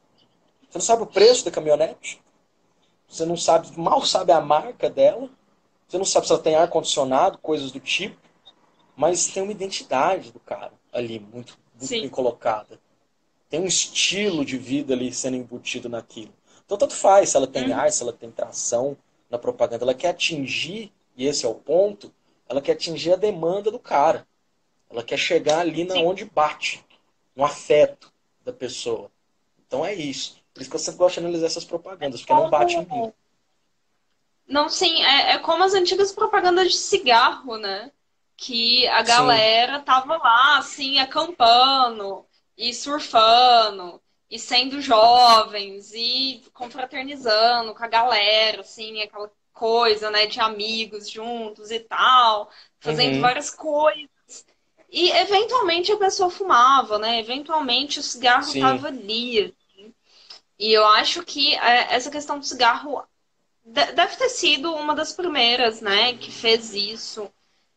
Speaker 2: Você não sabe o preço da caminhonete. Você não sabe, mal sabe a marca dela. Você não sabe se ela tem ar-condicionado, coisas do tipo. Mas tem uma identidade do cara ali, muito, muito bem
Speaker 1: Sim.
Speaker 2: colocada. Tem um estilo de vida ali sendo embutido naquilo. Então, tanto faz se ela tem
Speaker 1: Uhum.
Speaker 2: ar, se ela tem tração na propaganda. Ela quer atingir, e esse é o ponto, ela quer atingir a demanda do cara. Ela quer chegar ali na
Speaker 1: Sim.
Speaker 2: onde bate, no afeto da pessoa. Então é isso. Por isso que eu sempre gosto de analisar essas propagandas, porque não bate em mim.
Speaker 1: Como... Não, sim, é como as antigas propagandas de cigarro, né? Que a
Speaker 2: Sim.
Speaker 1: galera tava lá, assim, acampando e surfando e sendo jovens e confraternizando com a galera, assim, aquela coisa, né, de amigos juntos e tal, fazendo
Speaker 2: Uhum.
Speaker 1: várias coisas. E eventualmente a pessoa fumava, né? Eventualmente o cigarro
Speaker 2: Sim,
Speaker 1: tava ali. E eu acho que essa questão do cigarro deve ter sido uma das primeiras, né, que fez isso.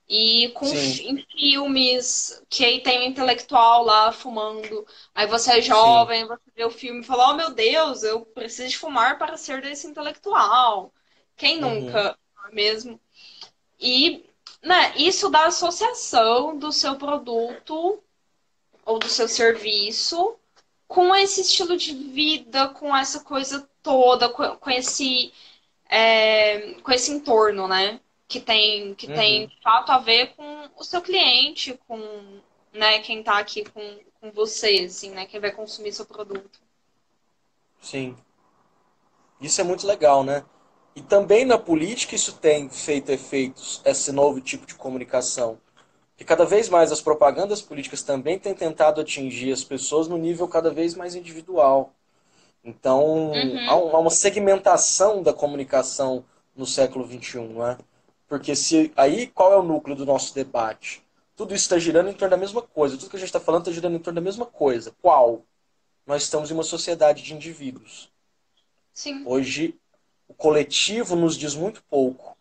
Speaker 1: E
Speaker 2: sim,
Speaker 1: em filmes, que aí tem um intelectual lá fumando. Aí você é
Speaker 2: sim.
Speaker 1: jovem, você vê o filme e fala: Oh meu Deus, eu preciso de fumar para ser desse intelectual. Quem
Speaker 2: Uhum.
Speaker 1: nunca, não é mesmo? E, né, isso da associação do seu produto ou do seu serviço com esse estilo de vida, com essa coisa toda, com esse entorno, né? Que tem
Speaker 2: Uhum.
Speaker 1: de fato a ver com o seu cliente, com, né, quem tá aqui com você, assim, né? Quem vai consumir seu produto.
Speaker 2: Sim. Isso é muito legal, né? E também na política isso tem feito efeitos, esse novo tipo de comunicação. Que cada vez mais as propagandas políticas também têm tentado atingir as pessoas no nível cada vez mais individual. Então, há
Speaker 1: Uhum,
Speaker 2: há uma segmentação da comunicação no século XXI, não é? Porque se aí qual é o núcleo do nosso debate? Tudo isso está girando em torno da mesma coisa. Tudo que a gente está falando está girando em torno da mesma coisa. Qual? Nós estamos em uma sociedade de indivíduos.
Speaker 1: sim.
Speaker 2: Hoje, o coletivo nos diz muito pouco.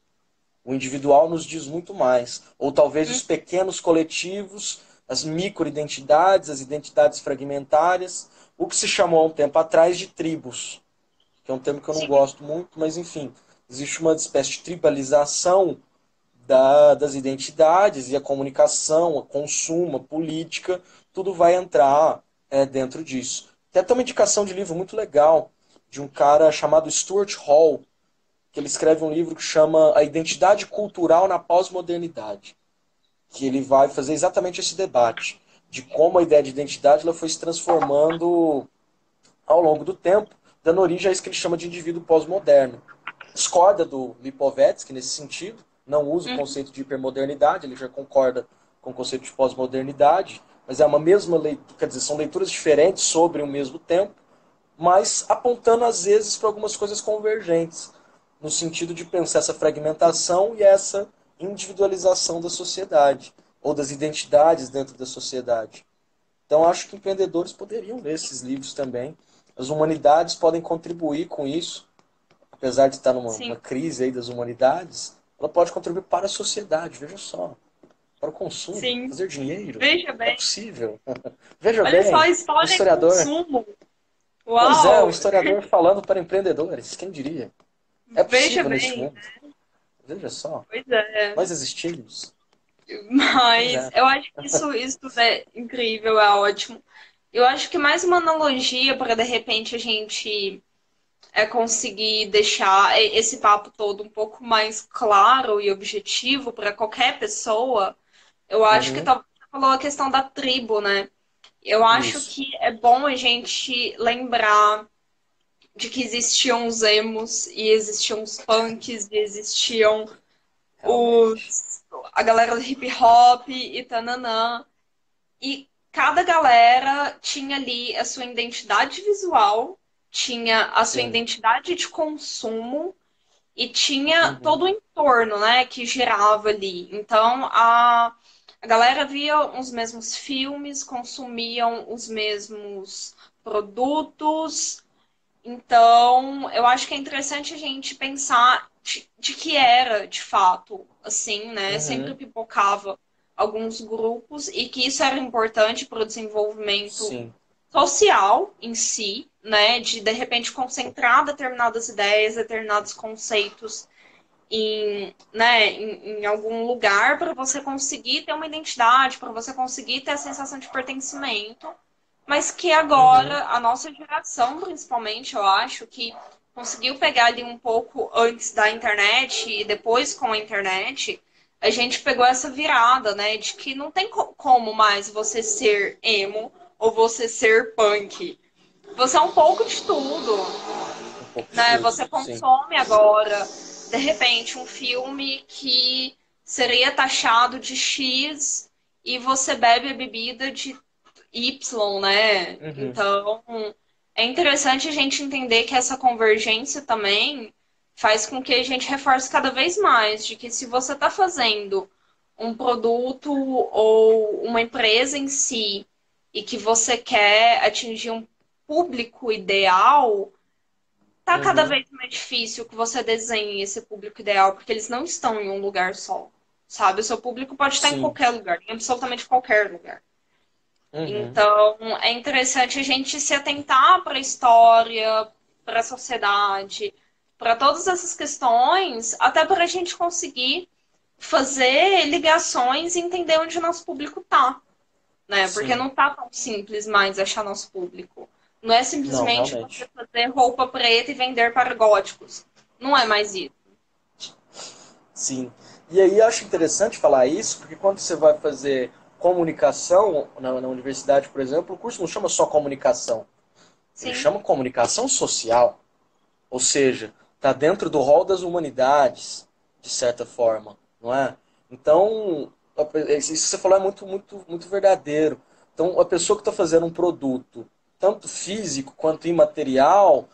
Speaker 2: O individual nos diz muito mais. Ou talvez
Speaker 1: Hum,
Speaker 2: os pequenos coletivos, as microidentidades, as identidades fragmentárias, o que se chamou há um tempo atrás de tribos, que é um termo que eu não
Speaker 1: sim,
Speaker 2: gosto muito, mas enfim, existe uma espécie de tribalização das identidades e a comunicação, a consumo, a política, tudo vai entrar dentro disso. Tem até uma indicação de livro muito legal de um cara chamado Stuart Hall, que ele escreve um livro que chama A Identidade Cultural na Pós-Modernidade, que ele vai fazer exatamente esse debate de como a ideia de identidade ela foi se transformando ao longo do tempo, dando origem a isso que ele chama de indivíduo pós-moderno. Discorda do Lipovetsky nesse sentido, não usa o
Speaker 1: uhum,
Speaker 2: conceito de hipermodernidade, ele já concorda com o conceito de pós-modernidade, mas é uma mesma leitura, quer dizer, são leituras diferentes sobre o mesmo tempo, mas apontando às vezes para algumas coisas convergentes, no sentido de pensar essa fragmentação e essa individualização da sociedade, ou das identidades dentro da sociedade. Então acho que empreendedores poderiam ler esses livros também. As humanidades podem contribuir com isso, apesar de estar numa
Speaker 1: sim,
Speaker 2: crise aí das humanidades, ela pode contribuir para a sociedade, veja só, para o consumo,
Speaker 1: sim.
Speaker 2: fazer dinheiro.
Speaker 1: Veja
Speaker 2: É
Speaker 1: bem.
Speaker 2: possível. Veja
Speaker 1: Olha só,
Speaker 2: bem, um
Speaker 1: história e
Speaker 2: historiador.
Speaker 1: consumo.
Speaker 2: Pois é, um
Speaker 1: Uau!
Speaker 2: historiador falando para empreendedores, quem diria? É
Speaker 1: Veja
Speaker 2: possível neste
Speaker 1: bem.
Speaker 2: mundo. Veja só,
Speaker 1: Pois é.
Speaker 2: nós existimos. Pois
Speaker 1: Mas
Speaker 2: é.
Speaker 1: eu acho que isso é incrível, é ótimo. Eu acho que mais uma analogia para de repente a gente conseguir deixar esse papo todo um pouco mais claro e objetivo para qualquer pessoa. Eu acho que
Speaker 2: Uhum,
Speaker 1: você falou a questão da tribo, né? Eu acho
Speaker 2: isso,
Speaker 1: que é bom a gente lembrar de que existiam os emos e existiam os punks e existiam
Speaker 2: realmente.
Speaker 1: a galera do hip hop e tananã. E cada galera tinha ali a sua identidade visual, tinha a sua
Speaker 2: Sim.
Speaker 1: identidade de consumo e tinha
Speaker 2: Uhum,
Speaker 1: todo o entorno, né, que girava ali. Então a galera via os mesmos filmes, consumiam os mesmos produtos. Então, eu acho que é interessante a gente pensar de que era, de fato, assim, né? Sempre
Speaker 2: uhum,
Speaker 1: pipocava alguns grupos e que isso era importante para o desenvolvimento
Speaker 2: sim.
Speaker 1: social em si, né? De repente concentrar determinadas ideias, determinados conceitos em algum lugar para você conseguir ter uma identidade, para você conseguir ter a sensação de pertencimento, mas que
Speaker 2: Uhum,
Speaker 1: agora a nossa geração, principalmente, eu acho que conseguiu pegar ali um pouco antes da internet e depois com a internet, a gente pegou essa virada, né, de que não tem como mais você ser emo ou você ser punk. Você é um pouco de tudo,
Speaker 2: um pouco de
Speaker 1: né?
Speaker 2: tudo,
Speaker 1: Você
Speaker 2: sim.
Speaker 1: consome agora, de repente, um filme que seria taxado de X e você bebe a bebida de Y, né?
Speaker 2: Uhum,
Speaker 1: Então, é interessante a gente entender que essa convergência também faz com que a gente reforce cada vez mais de que se você está fazendo um produto ou uma empresa em si e que você quer atingir um público ideal, tá cada
Speaker 2: Uhum.
Speaker 1: vez mais difícil que você desenhe esse público ideal, porque eles não estão em um lugar só, sabe? O seu público pode estar em
Speaker 2: Sim.
Speaker 1: qualquer lugar, em absolutamente qualquer lugar.
Speaker 2: Uhum.
Speaker 1: Então, é interessante a gente se atentar para a história, para a sociedade, para todas essas questões, até para a gente conseguir fazer ligações e entender onde o nosso público está, né? Porque
Speaker 2: Sim.
Speaker 1: não tá tão simples mais achar nosso público. Não é
Speaker 2: Não,
Speaker 1: simplesmente você
Speaker 2: realmente.
Speaker 1: fazer roupa preta e vender para góticos. Não é mais isso.
Speaker 2: Sim. E aí eu acho interessante falar isso, porque quando você vai fazer comunicação na universidade, por exemplo, o curso não chama só comunicação. Ele
Speaker 1: Sim,
Speaker 2: chama comunicação social. Ou seja, está dentro do rol das humanidades, de certa forma, não é? Então, isso que você falou é muito, muito, muito verdadeiro. Então, a pessoa que está fazendo um produto, tanto físico quanto imaterial,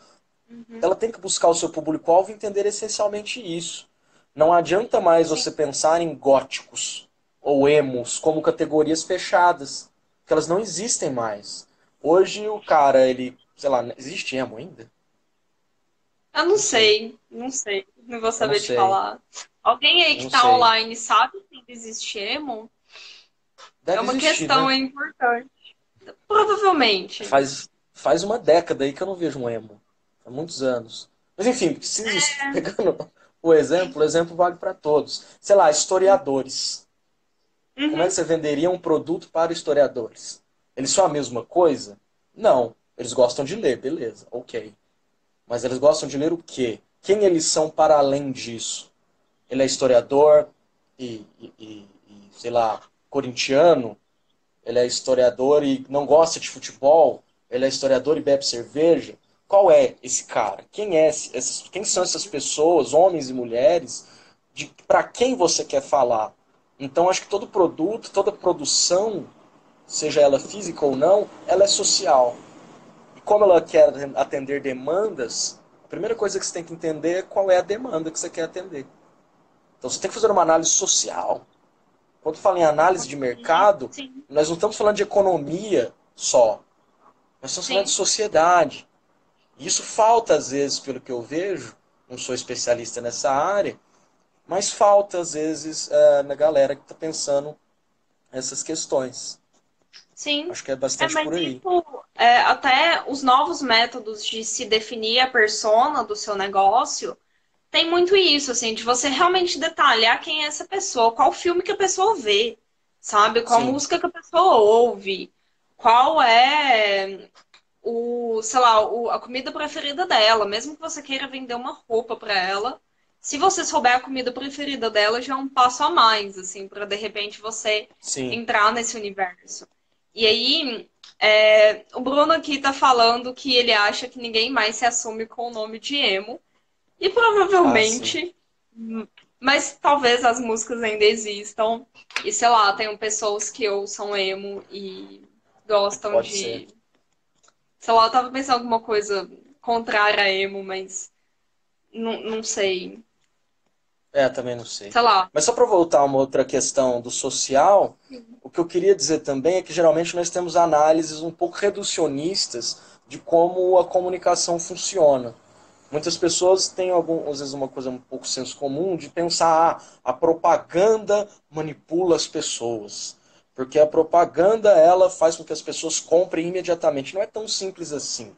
Speaker 2: ela tem que buscar o seu público-alvo e entender essencialmente isso. Não adianta mais
Speaker 1: sim.
Speaker 2: você pensar em góticos ou emos como categorias fechadas, porque elas não existem mais. Hoje o cara, ele, sei lá, existe emo ainda?
Speaker 1: Eu não
Speaker 2: Não sei.
Speaker 1: sei, não sei. Não vou
Speaker 2: Eu não
Speaker 1: saber te
Speaker 2: sei.
Speaker 1: falar. Alguém aí
Speaker 2: Eu
Speaker 1: que
Speaker 2: não
Speaker 1: tá
Speaker 2: sei.
Speaker 1: online sabe se ainda existe emo? É
Speaker 2: Deve
Speaker 1: uma
Speaker 2: existir,
Speaker 1: questão
Speaker 2: né?
Speaker 1: importante. Provavelmente.
Speaker 2: Faz uma década aí que eu não vejo um emo. Há muitos anos. Mas enfim, se existe, pegando o exemplo vale para todos. Sei lá, historiadores. Como é que
Speaker 1: Uhum,
Speaker 2: você venderia um produto para historiadores? Eles são a mesma coisa? Não. Eles gostam de ler, beleza, ok. Mas eles gostam de ler o quê? Quem eles são para além disso? Ele é historiador sei lá, corintiano? Ele é historiador e não gosta de futebol, ele é historiador e bebe cerveja. Qual é esse cara? Quem são essas pessoas, homens e mulheres, para quem você quer falar? Então acho que todo produto, toda produção, seja ela física ou não, ela é social. E como ela quer atender demandas, a primeira coisa que você tem que entender é qual é a demanda que você quer atender. Então você tem que fazer uma análise social. Quando fala em análise de mercado,
Speaker 1: sim,
Speaker 2: nós não estamos falando de economia só. Nós estamos falando de
Speaker 1: sim.
Speaker 2: sociedade. E isso falta, às vezes, pelo que eu vejo, não sou especialista nessa área, mas falta, às vezes, na galera que está pensando essas questões.
Speaker 1: Sim.
Speaker 2: Acho que é
Speaker 1: É,
Speaker 2: bastante
Speaker 1: mas
Speaker 2: por aí.
Speaker 1: isso, até os novos métodos de se definir a persona do seu negócio, tem muito isso, assim, de você realmente detalhar quem é essa pessoa, qual filme que a pessoa vê, sabe? Qual
Speaker 2: Sim,
Speaker 1: música que a pessoa ouve, qual é sei lá, a comida preferida dela, mesmo que você queira vender uma roupa para ela. Se você souber a comida preferida dela, já é um passo a mais, assim, para de repente você
Speaker 2: sim.
Speaker 1: entrar nesse universo. E aí, o Bruno aqui tá falando que ele acha que ninguém mais se assume com o nome de emo. E
Speaker 2: Ah, sim.
Speaker 1: provavelmente, mas talvez as músicas ainda existam. E sei lá, tem pessoas que ouçam emo e gostam
Speaker 2: Pode ser.
Speaker 1: de. Sei lá, eu tava pensando em alguma coisa contrária a emo, mas não sei.
Speaker 2: É, também não sei.
Speaker 1: Sei lá.
Speaker 2: Mas só para voltar a uma outra questão do social, o que eu queria dizer também é que geralmente nós temos análises um pouco reducionistas de como a comunicação funciona. Muitas pessoas têm às vezes uma coisa um pouco senso comum de pensar, a propaganda manipula as pessoas. Porque a propaganda ela faz com que as pessoas comprem imediatamente. Não é tão simples assim.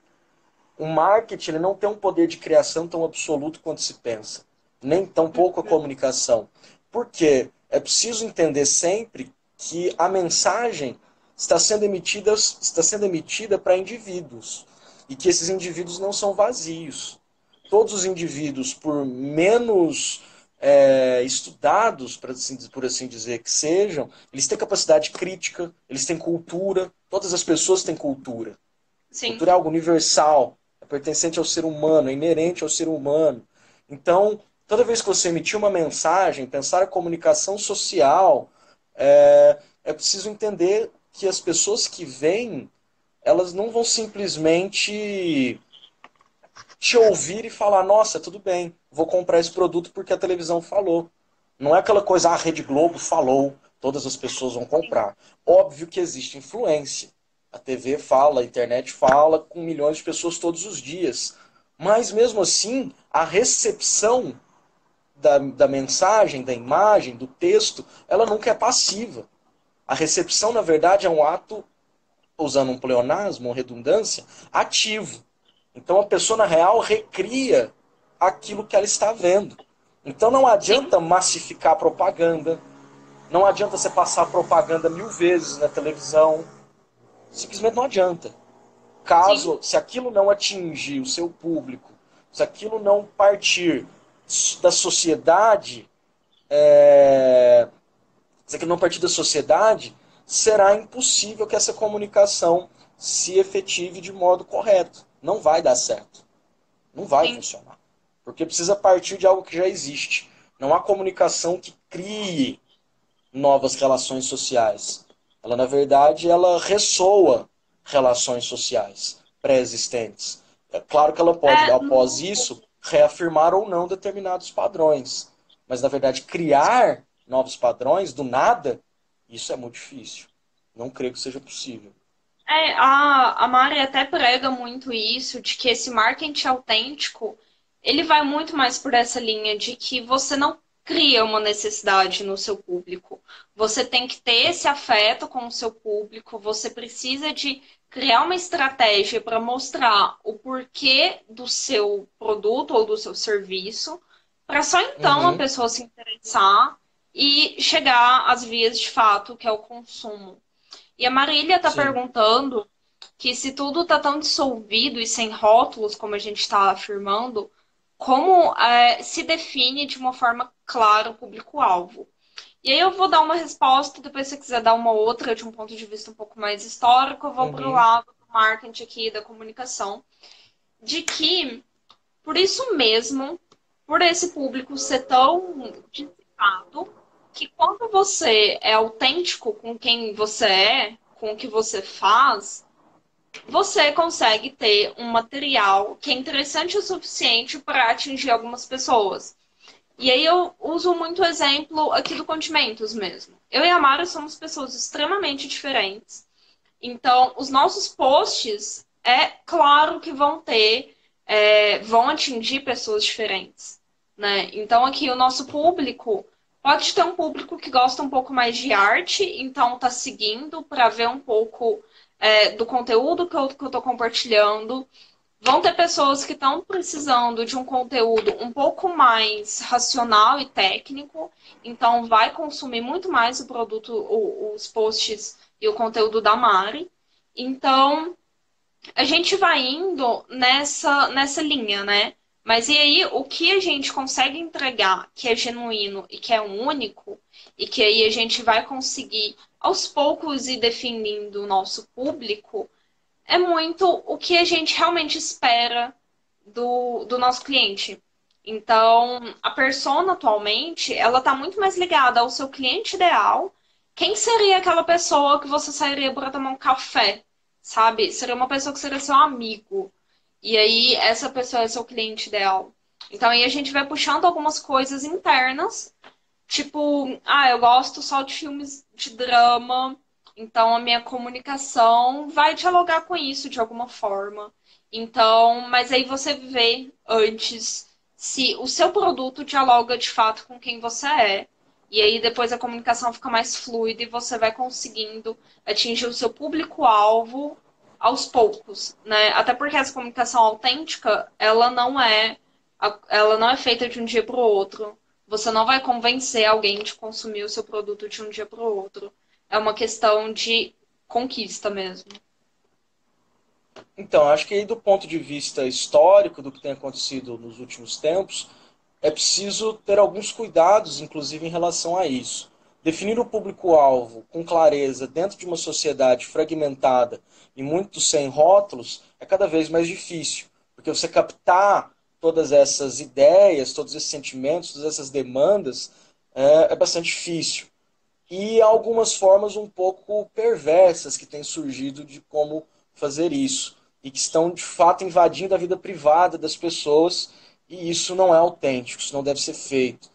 Speaker 2: O marketing ele não tem um poder de criação tão absoluto quanto se pensa, nem tão pouco a comunicação. Por quê? É preciso entender sempre que a mensagem está sendo emitida para indivíduos e que esses indivíduos não são vazios. Todos os indivíduos, por menos estudados, por assim dizer, que sejam, eles têm capacidade crítica, eles têm cultura, todas as pessoas têm cultura.
Speaker 1: Sim,
Speaker 2: Cultura é algo universal, é pertencente ao ser humano, é inerente ao ser humano. Então, toda vez que você emitir uma mensagem, pensar a comunicação social, é preciso entender que as pessoas que vêm, elas não vão simplesmente te ouvir e falar, nossa, tudo bem, vou comprar esse produto porque a televisão falou. Não é aquela coisa, a Rede Globo falou, todas as pessoas vão comprar. Óbvio que existe influência. A TV fala, a internet fala com milhões de pessoas todos os dias. Mas mesmo assim, a recepção da mensagem, da imagem, do texto, ela nunca é passiva. A recepção, na verdade, é um ato, usando um pleonasmo, uma redundância, ativo. Então a pessoa, na real, recria aquilo que ela está vendo. Então não
Speaker 1: Sim,
Speaker 2: adianta massificar a propaganda, não adianta você passar propaganda 1000 vezes na televisão, simplesmente não adianta.
Speaker 1: sim.
Speaker 2: Se aquilo não atingir o seu público, se aquilo não partir da sociedade, se aquilo não partir da sociedade, será impossível que essa comunicação se efetive de modo correto. Não vai dar certo. Não vai
Speaker 1: Sim.
Speaker 2: funcionar. Porque precisa partir de algo que já existe. Não há comunicação que crie novas relações sociais. Ela, na verdade, ela ressoa relações sociais pré-existentes. É claro que ela pode,
Speaker 1: É,
Speaker 2: após isso, reafirmar ou não determinados padrões. Mas, na verdade, criar novos padrões do nada, isso é muito difícil. Não creio que seja possível.
Speaker 1: a Mari até prega muito isso, de que esse marketing autêntico, ele vai muito mais por essa linha de que você não cria uma necessidade no seu público. Você tem que ter esse afeto com o seu público, você precisa de criar uma estratégia para mostrar o porquê do seu produto ou do seu serviço, para só então a
Speaker 2: Uhum,
Speaker 1: pessoa se interessar e chegar às vias de fato, que é o consumo. E a Marília está
Speaker 2: sim.
Speaker 1: perguntando que se tudo está tão dissolvido e sem rótulos, como a gente está afirmando, como se define de uma forma clara o público-alvo? E aí eu vou dar uma resposta, depois se você quiser dar uma outra de um ponto de vista um pouco mais histórico, eu vou para o
Speaker 2: Uhum,
Speaker 1: lado do marketing aqui, da comunicação, de que, por isso mesmo, por esse público ser tão dissipado, que quando você é autêntico com quem você é, com o que você faz, você consegue ter um material que é interessante o suficiente para atingir algumas pessoas. E aí eu uso muito exemplo aqui do Condimentos mesmo. Eu e a Mara somos pessoas extremamente diferentes. Então, os nossos posts, é claro que vão atingir pessoas diferentes, né? Então, aqui o nosso público pode ter um público que gosta um pouco mais de arte, então tá seguindo para ver um pouco do conteúdo que eu tô compartilhando. Vão ter pessoas que estão precisando de um conteúdo um pouco mais racional e técnico, então vai consumir muito mais o produto, os posts e o conteúdo da Mari. Então, a gente vai indo nessa linha, né? Mas e aí, o que a gente consegue entregar que é genuíno e que é único, e que aí a gente vai conseguir aos poucos ir definindo o nosso público, é muito o que a gente realmente espera do nosso cliente. Então, a persona atualmente, ela está muito mais ligada ao seu cliente ideal. Quem seria aquela pessoa que você sairia para tomar um café, sabe? Seria uma pessoa que seria seu amigo. E aí, essa pessoa é seu cliente ideal. Então, aí a gente vai puxando algumas coisas internas, tipo, eu gosto só de filmes de drama, então a minha comunicação vai dialogar com isso de alguma forma. Então, mas aí você vê antes se o seu produto dialoga de fato com quem você é. E aí depois a comunicação fica mais fluida e você vai conseguindo atingir o seu público-alvo aos poucos, né? Até porque essa comunicação autêntica, ela não é feita de um dia para o outro. Você não vai convencer alguém de consumir o seu produto de um dia para o outro. É uma questão de conquista mesmo.
Speaker 2: Então, acho que aí do ponto de vista histórico do que tem acontecido nos últimos tempos, é preciso ter alguns cuidados, inclusive em relação a isso. Definir o público-alvo com clareza dentro de uma sociedade fragmentada e muito sem rótulos é cada vez mais difícil, porque você captar todas essas ideias, todos esses sentimentos, todas essas demandas é bastante difícil. E há algumas formas um pouco perversas que têm surgido de como fazer isso. e que estão, de fato, invadindo a vida privada das pessoas, e isso não é autêntico, isso não deve ser feito.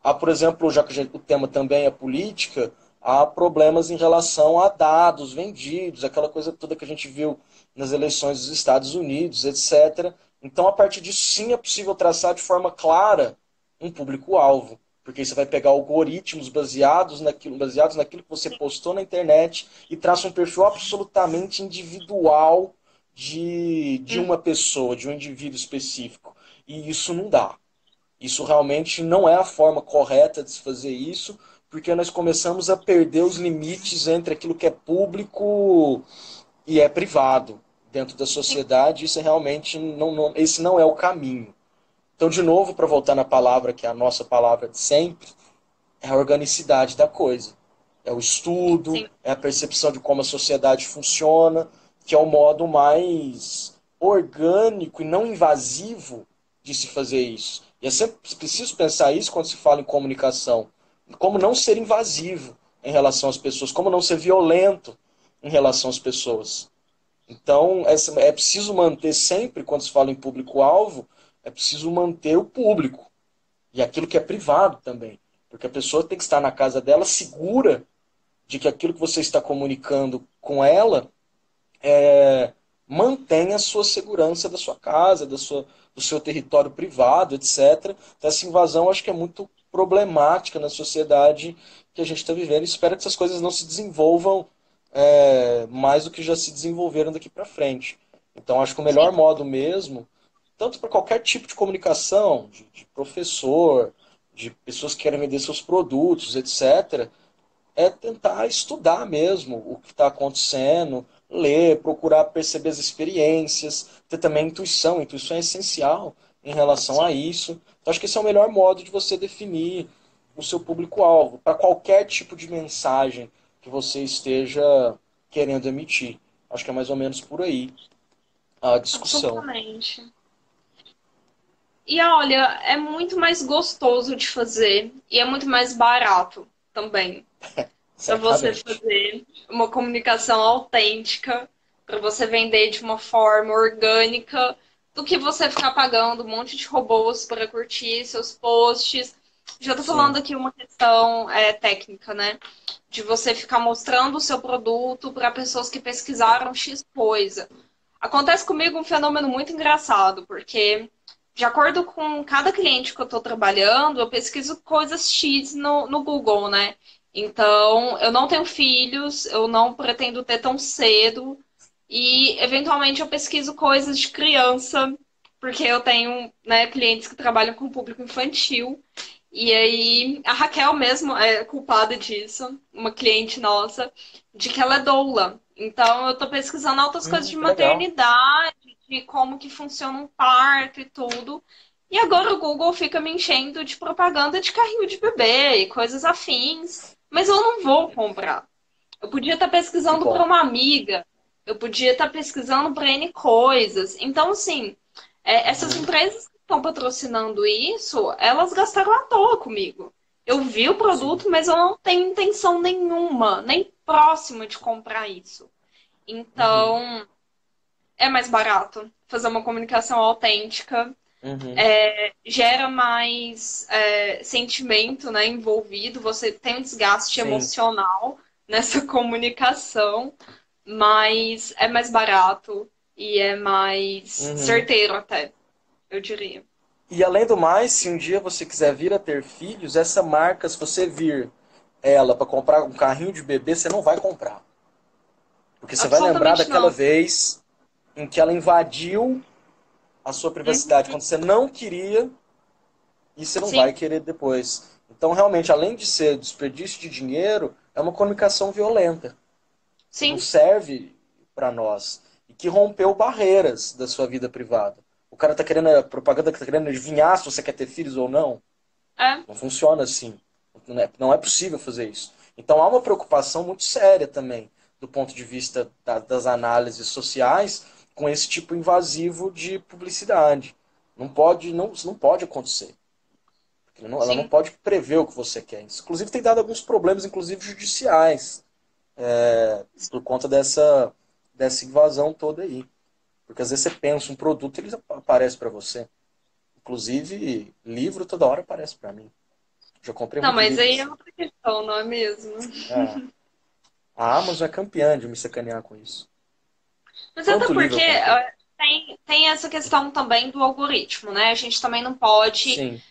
Speaker 2: Há, por exemplo, já que o tema também é política, há problemas em relação a dados vendidos, aquela coisa toda que a gente viu nas eleições dos Estados Unidos, etc. Então, a partir disso, sim, é possível traçar de forma clara um público-alvo, porque aí você vai pegar algoritmos baseados naquilo que você postou na internet e traça um perfil absolutamente individual de
Speaker 1: Hum,
Speaker 2: uma pessoa, de um indivíduo específico. E isso não dá. Isso realmente não é a forma correta de se fazer isso, porque nós começamos a perder os limites entre aquilo que é público e é privado dentro da
Speaker 1: sim,
Speaker 2: sociedade. Isso é realmente esse não é o caminho. Então, de novo, para voltar na palavra que é a nossa palavra de sempre, é a organicidade da coisa. É o estudo,
Speaker 1: sim,
Speaker 2: é a percepção de como a sociedade funciona, que é o modo mais orgânico e não invasivo de se fazer isso. E é sempre preciso pensar isso quando se fala em comunicação. Como não ser invasivo em relação às pessoas, como não ser violento em relação às pessoas. Então, é preciso manter sempre, quando se fala em público-alvo, é preciso manter o público. E aquilo que é privado também. Porque a pessoa tem que estar na casa dela segura de que aquilo que você está comunicando com ela mantém a sua segurança da sua casa, do seu território privado, etc. Então, essa invasão acho que é muito problemática na sociedade que a gente está vivendo. E espero que essas coisas não se desenvolvam mais do que já se desenvolveram daqui para frente. Então, acho que o melhor
Speaker 1: sim,
Speaker 2: modo mesmo, tanto para qualquer tipo de comunicação, de professor, de pessoas que querem vender seus produtos, etc., é tentar estudar mesmo o que está acontecendo, ler, procurar perceber as experiências, ter também intuição. Intuição é essencial em relação a
Speaker 1: sim.
Speaker 2: isso. Então, acho que esse é o melhor modo de você definir o seu público-alvo, para qualquer tipo de mensagem que você esteja querendo emitir. Acho que é mais ou menos por aí a discussão.
Speaker 1: Absolutamente. E olha, é muito mais gostoso de fazer e é muito mais barato também para você
Speaker 2: Certamente.
Speaker 1: fazer uma comunicação autêntica, para você vender de uma forma orgânica, do que você ficar pagando um monte de robôs para curtir seus posts. Já tô falando
Speaker 2: Sim.
Speaker 1: aqui uma questão técnica, né? De você ficar mostrando o seu produto para pessoas que pesquisaram X coisa. Acontece comigo um fenômeno muito engraçado, porque de acordo com cada cliente que eu estou trabalhando, eu pesquiso coisas X no Google, né? Então, eu não tenho filhos, eu não pretendo ter tão cedo, e eventualmente eu pesquiso coisas de criança, porque eu tenho, né, clientes que trabalham com público infantil. E aí, a Raquel mesmo é culpada disso, uma cliente nossa, de que ela é doula. Então, eu tô pesquisando outras coisas de
Speaker 2: Que legal.
Speaker 1: maternidade, de como que funciona um parto e tudo. E agora o Google fica me enchendo de propaganda de carrinho de bebê e coisas afins. Mas eu não vou comprar. Eu podia estar
Speaker 2: Que
Speaker 1: pesquisando para
Speaker 2: bom.
Speaker 1: uma amiga. Eu podia estar pesquisando para N coisas. Então, assim, essas
Speaker 2: Uhum.
Speaker 1: empresas que estão patrocinando isso, elas gastaram à toa comigo. Eu vi o
Speaker 2: Sim.
Speaker 1: produto, mas eu não tenho intenção nenhuma, nem próxima de comprar isso.
Speaker 2: Uhum.
Speaker 1: Então, é mais barato fazer uma comunicação autêntica,
Speaker 2: Uhum.
Speaker 1: gera mais sentimento, né, envolvido, você tem um desgaste
Speaker 2: Sim.
Speaker 1: emocional nessa comunicação, mas é mais barato e é mais
Speaker 2: Uhum.
Speaker 1: certeiro até, eu diria.
Speaker 2: E além do mais, se um dia você quiser vir a ter filhos, essa marca, se você vir ela para comprar um carrinho de bebê, você não vai comprar. Porque você vai lembrar
Speaker 1: Absolutamente
Speaker 2: daquela
Speaker 1: não.
Speaker 2: vez em que ela invadiu a sua privacidade
Speaker 1: Uhum.
Speaker 2: quando você não queria e você não vai
Speaker 1: Sim,
Speaker 2: querer depois. Então, realmente, além de ser desperdício de dinheiro, é uma comunicação violenta, que não
Speaker 1: sim,
Speaker 2: serve para nós e que rompeu barreiras da sua vida privada. O cara tá querendo, a propaganda que tá querendo adivinhar se você quer ter filhos ou não.
Speaker 1: é,
Speaker 2: Não funciona assim. Não é possível fazer isso. Então há uma preocupação muito séria também, do ponto de vista das análises sociais, com esse tipo invasivo de publicidade. Isso não pode acontecer. Porque ela não
Speaker 1: sim.
Speaker 2: pode prever o que você quer. Isso, inclusive, tem dado alguns problemas, inclusive judiciais, por conta dessa invasão toda aí. Porque às vezes você pensa um produto, ele aparece para você. Inclusive, livro toda hora aparece para mim. Já comprei
Speaker 1: Não,
Speaker 2: muito
Speaker 1: mas
Speaker 2: livro
Speaker 1: aí é
Speaker 2: assim.
Speaker 1: outra questão, não é mesmo?
Speaker 2: É. A Amazon é campeã de me sacanear com isso.
Speaker 1: Mas até
Speaker 2: Quanto livro
Speaker 1: porque
Speaker 2: eu comprei?
Speaker 1: tem essa questão também do algoritmo, né? A gente também não pode
Speaker 2: Sim.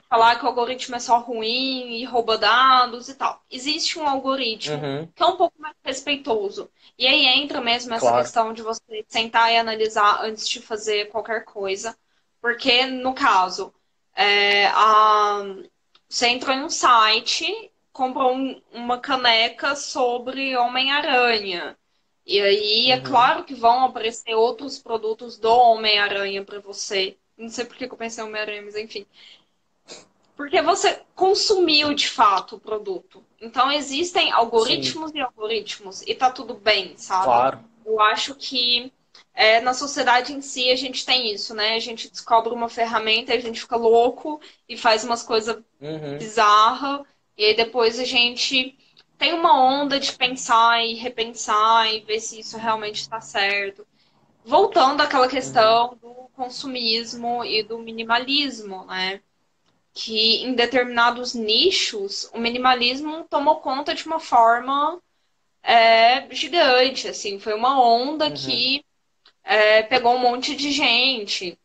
Speaker 1: falar que o algoritmo é só ruim e rouba dados e tal. Existe um algoritmo
Speaker 2: Uhum.
Speaker 1: que é um pouco mais respeitoso. E aí entra mesmo essa
Speaker 2: Claro.
Speaker 1: questão de você sentar e analisar antes de fazer qualquer coisa. Porque, no caso, você entrou em um site, comprou uma caneca sobre Homem-Aranha. E aí, é
Speaker 2: Uhum.
Speaker 1: claro que vão aparecer outros produtos do Homem-Aranha para você. Não sei por que eu pensei em Homem-Aranha, mas enfim. Porque você consumiu de fato o produto. Então existem
Speaker 2: Sim.
Speaker 1: algoritmos e algoritmos, e tá tudo bem, sabe?
Speaker 2: Claro.
Speaker 1: Eu acho que na sociedade em si a gente tem isso, né? A gente descobre uma ferramenta, a gente fica louco e faz umas coisas
Speaker 2: Uhum.
Speaker 1: bizarras, e aí depois a gente tem uma onda de pensar e repensar e ver se isso realmente está certo. Voltando àquela
Speaker 2: Uhum.
Speaker 1: questão do consumismo e do minimalismo, né? Que em determinados nichos o minimalismo tomou conta de uma forma gigante, assim, foi uma onda
Speaker 2: Uhum.
Speaker 1: que pegou um monte de gente.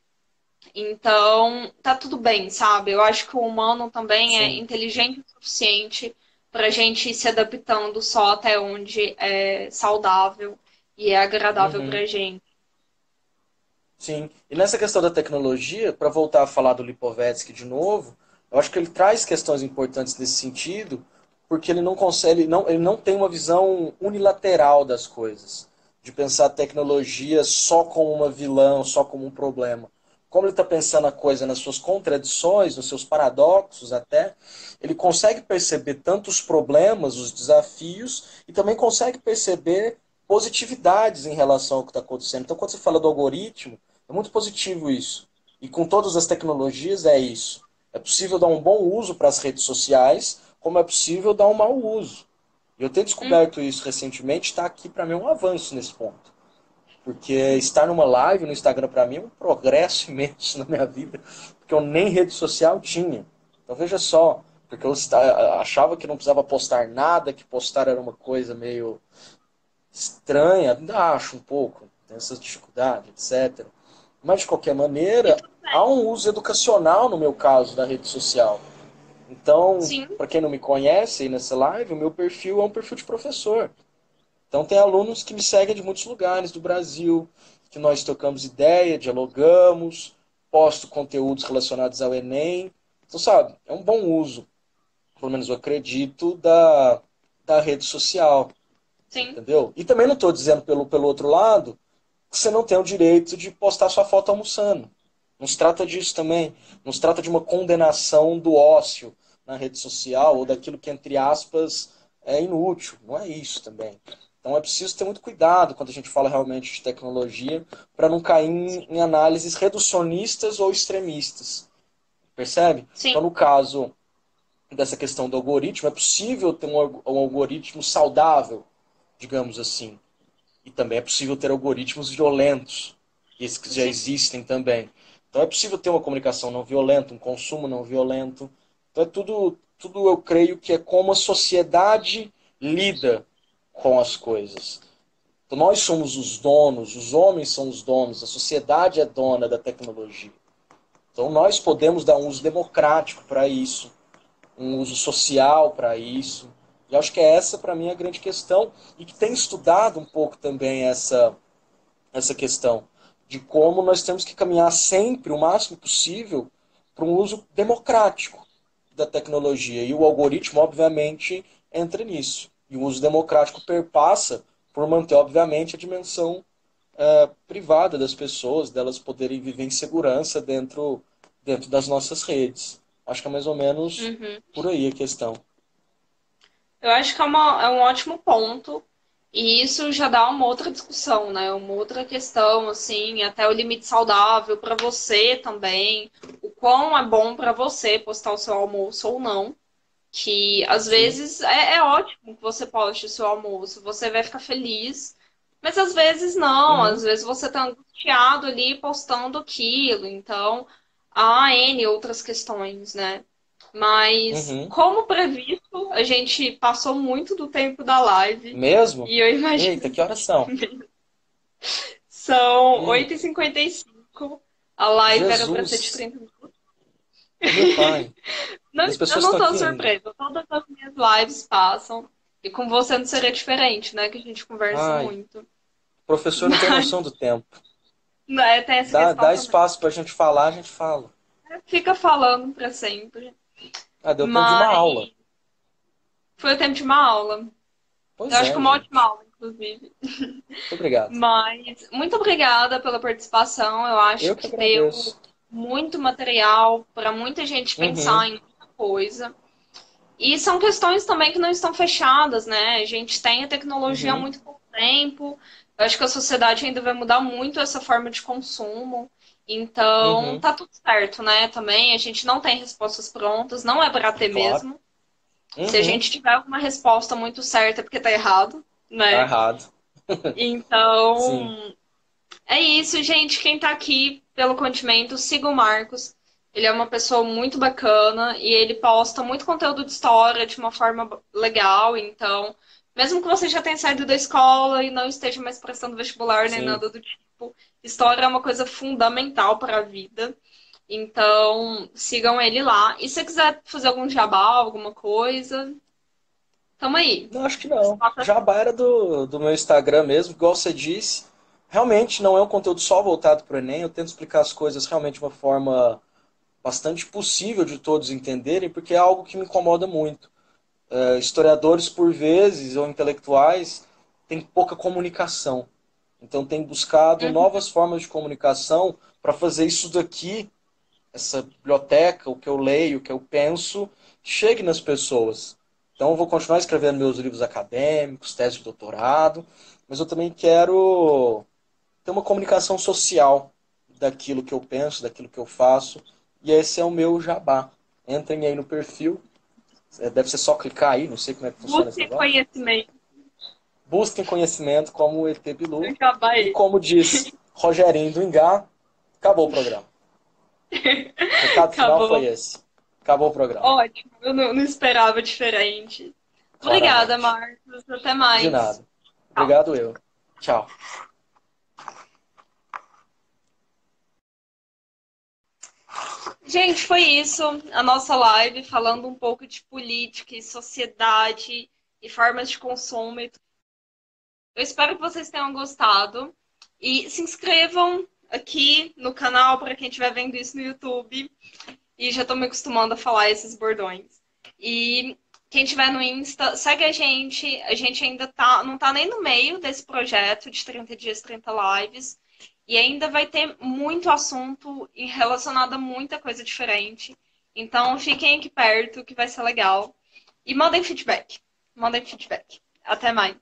Speaker 1: Então, tá tudo bem, sabe? Eu acho que o humano também é
Speaker 2: Sim.
Speaker 1: inteligente o suficiente para a gente ir se adaptando só até onde é saudável e é agradável
Speaker 2: Uhum.
Speaker 1: pra gente.
Speaker 2: Sim. E nessa questão da tecnologia, para voltar a falar do Lipovetsky de novo, eu acho que ele traz questões importantes nesse sentido, porque ele não consegue, ele não tem uma visão unilateral das coisas, de pensar a tecnologia só como uma vilã, só como um problema. Como ele está pensando a coisa nas suas contradições, nos seus paradoxos até, ele consegue perceber tanto os problemas, os desafios, e também consegue perceber positividades em relação ao que está acontecendo. Então, quando você fala do algoritmo, é muito positivo isso. E com todas as tecnologias é isso. É possível dar um bom uso para as redes sociais, como é possível dar um mau uso. E eu tenho
Speaker 1: Hum,
Speaker 2: descoberto isso recentemente, está aqui para mim um avanço nesse ponto. Porque estar numa live no Instagram para mim é um progresso imenso na minha vida, porque eu nem rede social tinha. Então veja só, porque eu achava que não precisava postar nada, que postar era uma coisa meio estranha, ainda acho um pouco, tem essas dificuldades, etc. Mas, de qualquer
Speaker 1: e
Speaker 2: maneira,
Speaker 1: tudo
Speaker 2: há
Speaker 1: bem.
Speaker 2: um uso educacional no meu caso da rede social. Então,
Speaker 1: Sim,
Speaker 2: para quem não me conhece aí nessa live, o meu perfil é um perfil de professor. Então, tem alunos que me seguem de muitos lugares do Brasil, que nós trocamos ideia, dialogamos, posto conteúdos relacionados ao Enem. Então, sabe, é um bom uso, pelo menos eu acredito, da rede social.
Speaker 1: sim,
Speaker 2: Entendeu? E também não estou dizendo pelo outro lado que você não tem o direito de postar sua foto almoçando. Não se trata disso também. Não se trata de uma condenação do ócio na rede social ou daquilo que, entre aspas, é inútil. Não é isso também. Então é preciso ter muito cuidado quando a gente fala realmente de tecnologia para não cair em análises reducionistas ou extremistas. Percebe?
Speaker 1: sim,
Speaker 2: Então, no caso dessa questão do algoritmo, é possível ter um algoritmo saudável, digamos assim. E também é possível ter algoritmos violentos, esses que já
Speaker 1: sim.
Speaker 2: existem também. Então é possível ter uma comunicação não violenta, um consumo não violento. Então é tudo eu creio que é como a sociedade lida com as coisas. Então nós somos os donos, os homens são os donos, a sociedade é dona da tecnologia. Então nós podemos dar um uso democrático para isso, um uso social para isso. E acho que é essa, para mim, a grande questão. E que tem estudado um pouco também essa questão de como nós temos que caminhar sempre, o máximo possível, para um uso democrático da tecnologia. E o algoritmo, obviamente, entra nisso. E o uso democrático perpassa por manter, obviamente, a dimensão privada das pessoas, delas poderem viver em segurança dentro das nossas redes. Acho que é mais ou menos
Speaker 1: Uhum.
Speaker 2: por aí a questão.
Speaker 1: Eu acho que é um ótimo ponto. E isso já dá uma outra discussão, né? Uma outra questão, assim, até o limite saudável para você também. O quão é bom para você postar o seu almoço ou não. Que às
Speaker 2: Sim.
Speaker 1: vezes é ótimo que você poste o seu almoço. Você vai ficar feliz Mas às vezes não, às
Speaker 2: Uhum,
Speaker 1: vezes você tá angustiado ali postando aquilo, então há N outras questões, né? Mas,
Speaker 2: uhum.
Speaker 1: como previsto, a gente passou muito do tempo da live
Speaker 2: Mesmo?
Speaker 1: e eu
Speaker 2: Eita,
Speaker 1: imagino
Speaker 2: que horas são?
Speaker 1: que são
Speaker 2: Eita,
Speaker 1: 8h55, a live era para ser de
Speaker 2: Jesus,
Speaker 1: 30 minutos.
Speaker 2: ô meu pai.
Speaker 1: Não,
Speaker 2: E as
Speaker 1: eu
Speaker 2: pessoas
Speaker 1: não
Speaker 2: estão
Speaker 1: tô
Speaker 2: aqui ainda.
Speaker 1: surpresa, todas as minhas lives passam. E com você não seria diferente, né? Que a gente conversa
Speaker 2: Ai,
Speaker 1: muito.
Speaker 2: o professor não tem
Speaker 1: Mas
Speaker 2: noção do tempo.
Speaker 1: né, tem essa questão
Speaker 2: Dá
Speaker 1: também.
Speaker 2: espaço pra gente falar, a gente fala.
Speaker 1: Fica falando para sempre.
Speaker 2: Ah, deu tempo de uma
Speaker 1: Mas
Speaker 2: aula.
Speaker 1: foi o tempo de uma aula. Eu
Speaker 2: Pois
Speaker 1: acho que
Speaker 2: é,
Speaker 1: uma ótima
Speaker 2: gente.
Speaker 1: aula, inclusive.
Speaker 2: Muito obrigado.
Speaker 1: Mas muito obrigada pela participação. Eu acho
Speaker 2: Eu que
Speaker 1: que deu
Speaker 2: agradeço.
Speaker 1: muito material para muita gente pensar
Speaker 2: Uhum,
Speaker 1: em muita coisa. E são questões também que não estão fechadas, né? A gente tem a tecnologia há
Speaker 2: uhum,
Speaker 1: muito pouco tempo. Eu acho que a sociedade ainda vai mudar muito essa forma de consumo. Então,
Speaker 2: uhum.
Speaker 1: tá tudo certo, né? Também a gente não tem respostas prontas, não é para ter
Speaker 2: Claro.
Speaker 1: mesmo. Se a
Speaker 2: Uhum.
Speaker 1: gente tiver alguma resposta muito certa, é porque tá errado,
Speaker 2: Tá
Speaker 1: né?
Speaker 2: errado. Sim.
Speaker 1: Então, é isso, gente. Quem tá aqui pelo Condimento, siga o Marcos. Ele é uma pessoa muito bacana e ele posta muito conteúdo de história de uma forma legal. Então, mesmo que você já tenha saído da escola e não esteja mais prestando vestibular nem
Speaker 2: Sim.
Speaker 1: nada do tipo, história é uma coisa fundamental para a vida. Então, sigam ele lá. E se você quiser fazer algum jabá, alguma coisa, tamo aí.
Speaker 2: Não, acho que não.
Speaker 1: Espaço é seu.
Speaker 2: Jabá era do meu Instagram mesmo, igual você disse. Realmente não é um conteúdo só voltado para o Enem. Eu tento explicar as coisas realmente de uma forma bastante possível de todos entenderem, porque é algo que me incomoda muito. Historiadores, por vezes, ou intelectuais, têm pouca comunicação. Então, têm buscado
Speaker 1: Uhum.
Speaker 2: novas formas de comunicação para fazer isso daqui, essa biblioteca, o que eu leio, o que eu penso, chegue nas pessoas. Então, eu vou continuar escrevendo meus livros acadêmicos, tese de doutorado, mas eu também quero ter uma comunicação social daquilo que eu penso, daquilo que eu faço, e esse é o meu jabá. Entrem aí no perfil, deve ser só clicar aí, não sei como é que funciona esse
Speaker 1: Busque
Speaker 2: negócio.
Speaker 1: conhecimento.
Speaker 2: Busquem conhecimento como o ET
Speaker 1: Eu
Speaker 2: Bilu,
Speaker 1: já vai.
Speaker 2: e como diz Rogerinho do Ingá, acabou o programa. O recado final foi
Speaker 1: Acabou.
Speaker 2: esse. Acabou o programa.
Speaker 1: Ótimo. Eu não esperava diferente. Obrigada,
Speaker 2: Claramente.
Speaker 1: Marcos. Até
Speaker 2: De
Speaker 1: mais.
Speaker 2: nada.
Speaker 1: Tchau.
Speaker 2: Obrigado eu. Tchau.
Speaker 1: Gente, foi isso. A nossa live falando um pouco de política e sociedade e formas de consumo. Eu espero que vocês tenham gostado. E se inscrevam aqui no canal para quem estiver vendo isso no YouTube. E já estou me acostumando a falar esses bordões. E quem estiver no Insta, segue a gente. A gente ainda não tá nem no meio desse projeto de 30 dias, 30 lives. E ainda vai ter muito assunto relacionado a muita coisa diferente. Então fiquem aqui perto, que vai ser legal. E mandem feedback. Mandem feedback. Até mais.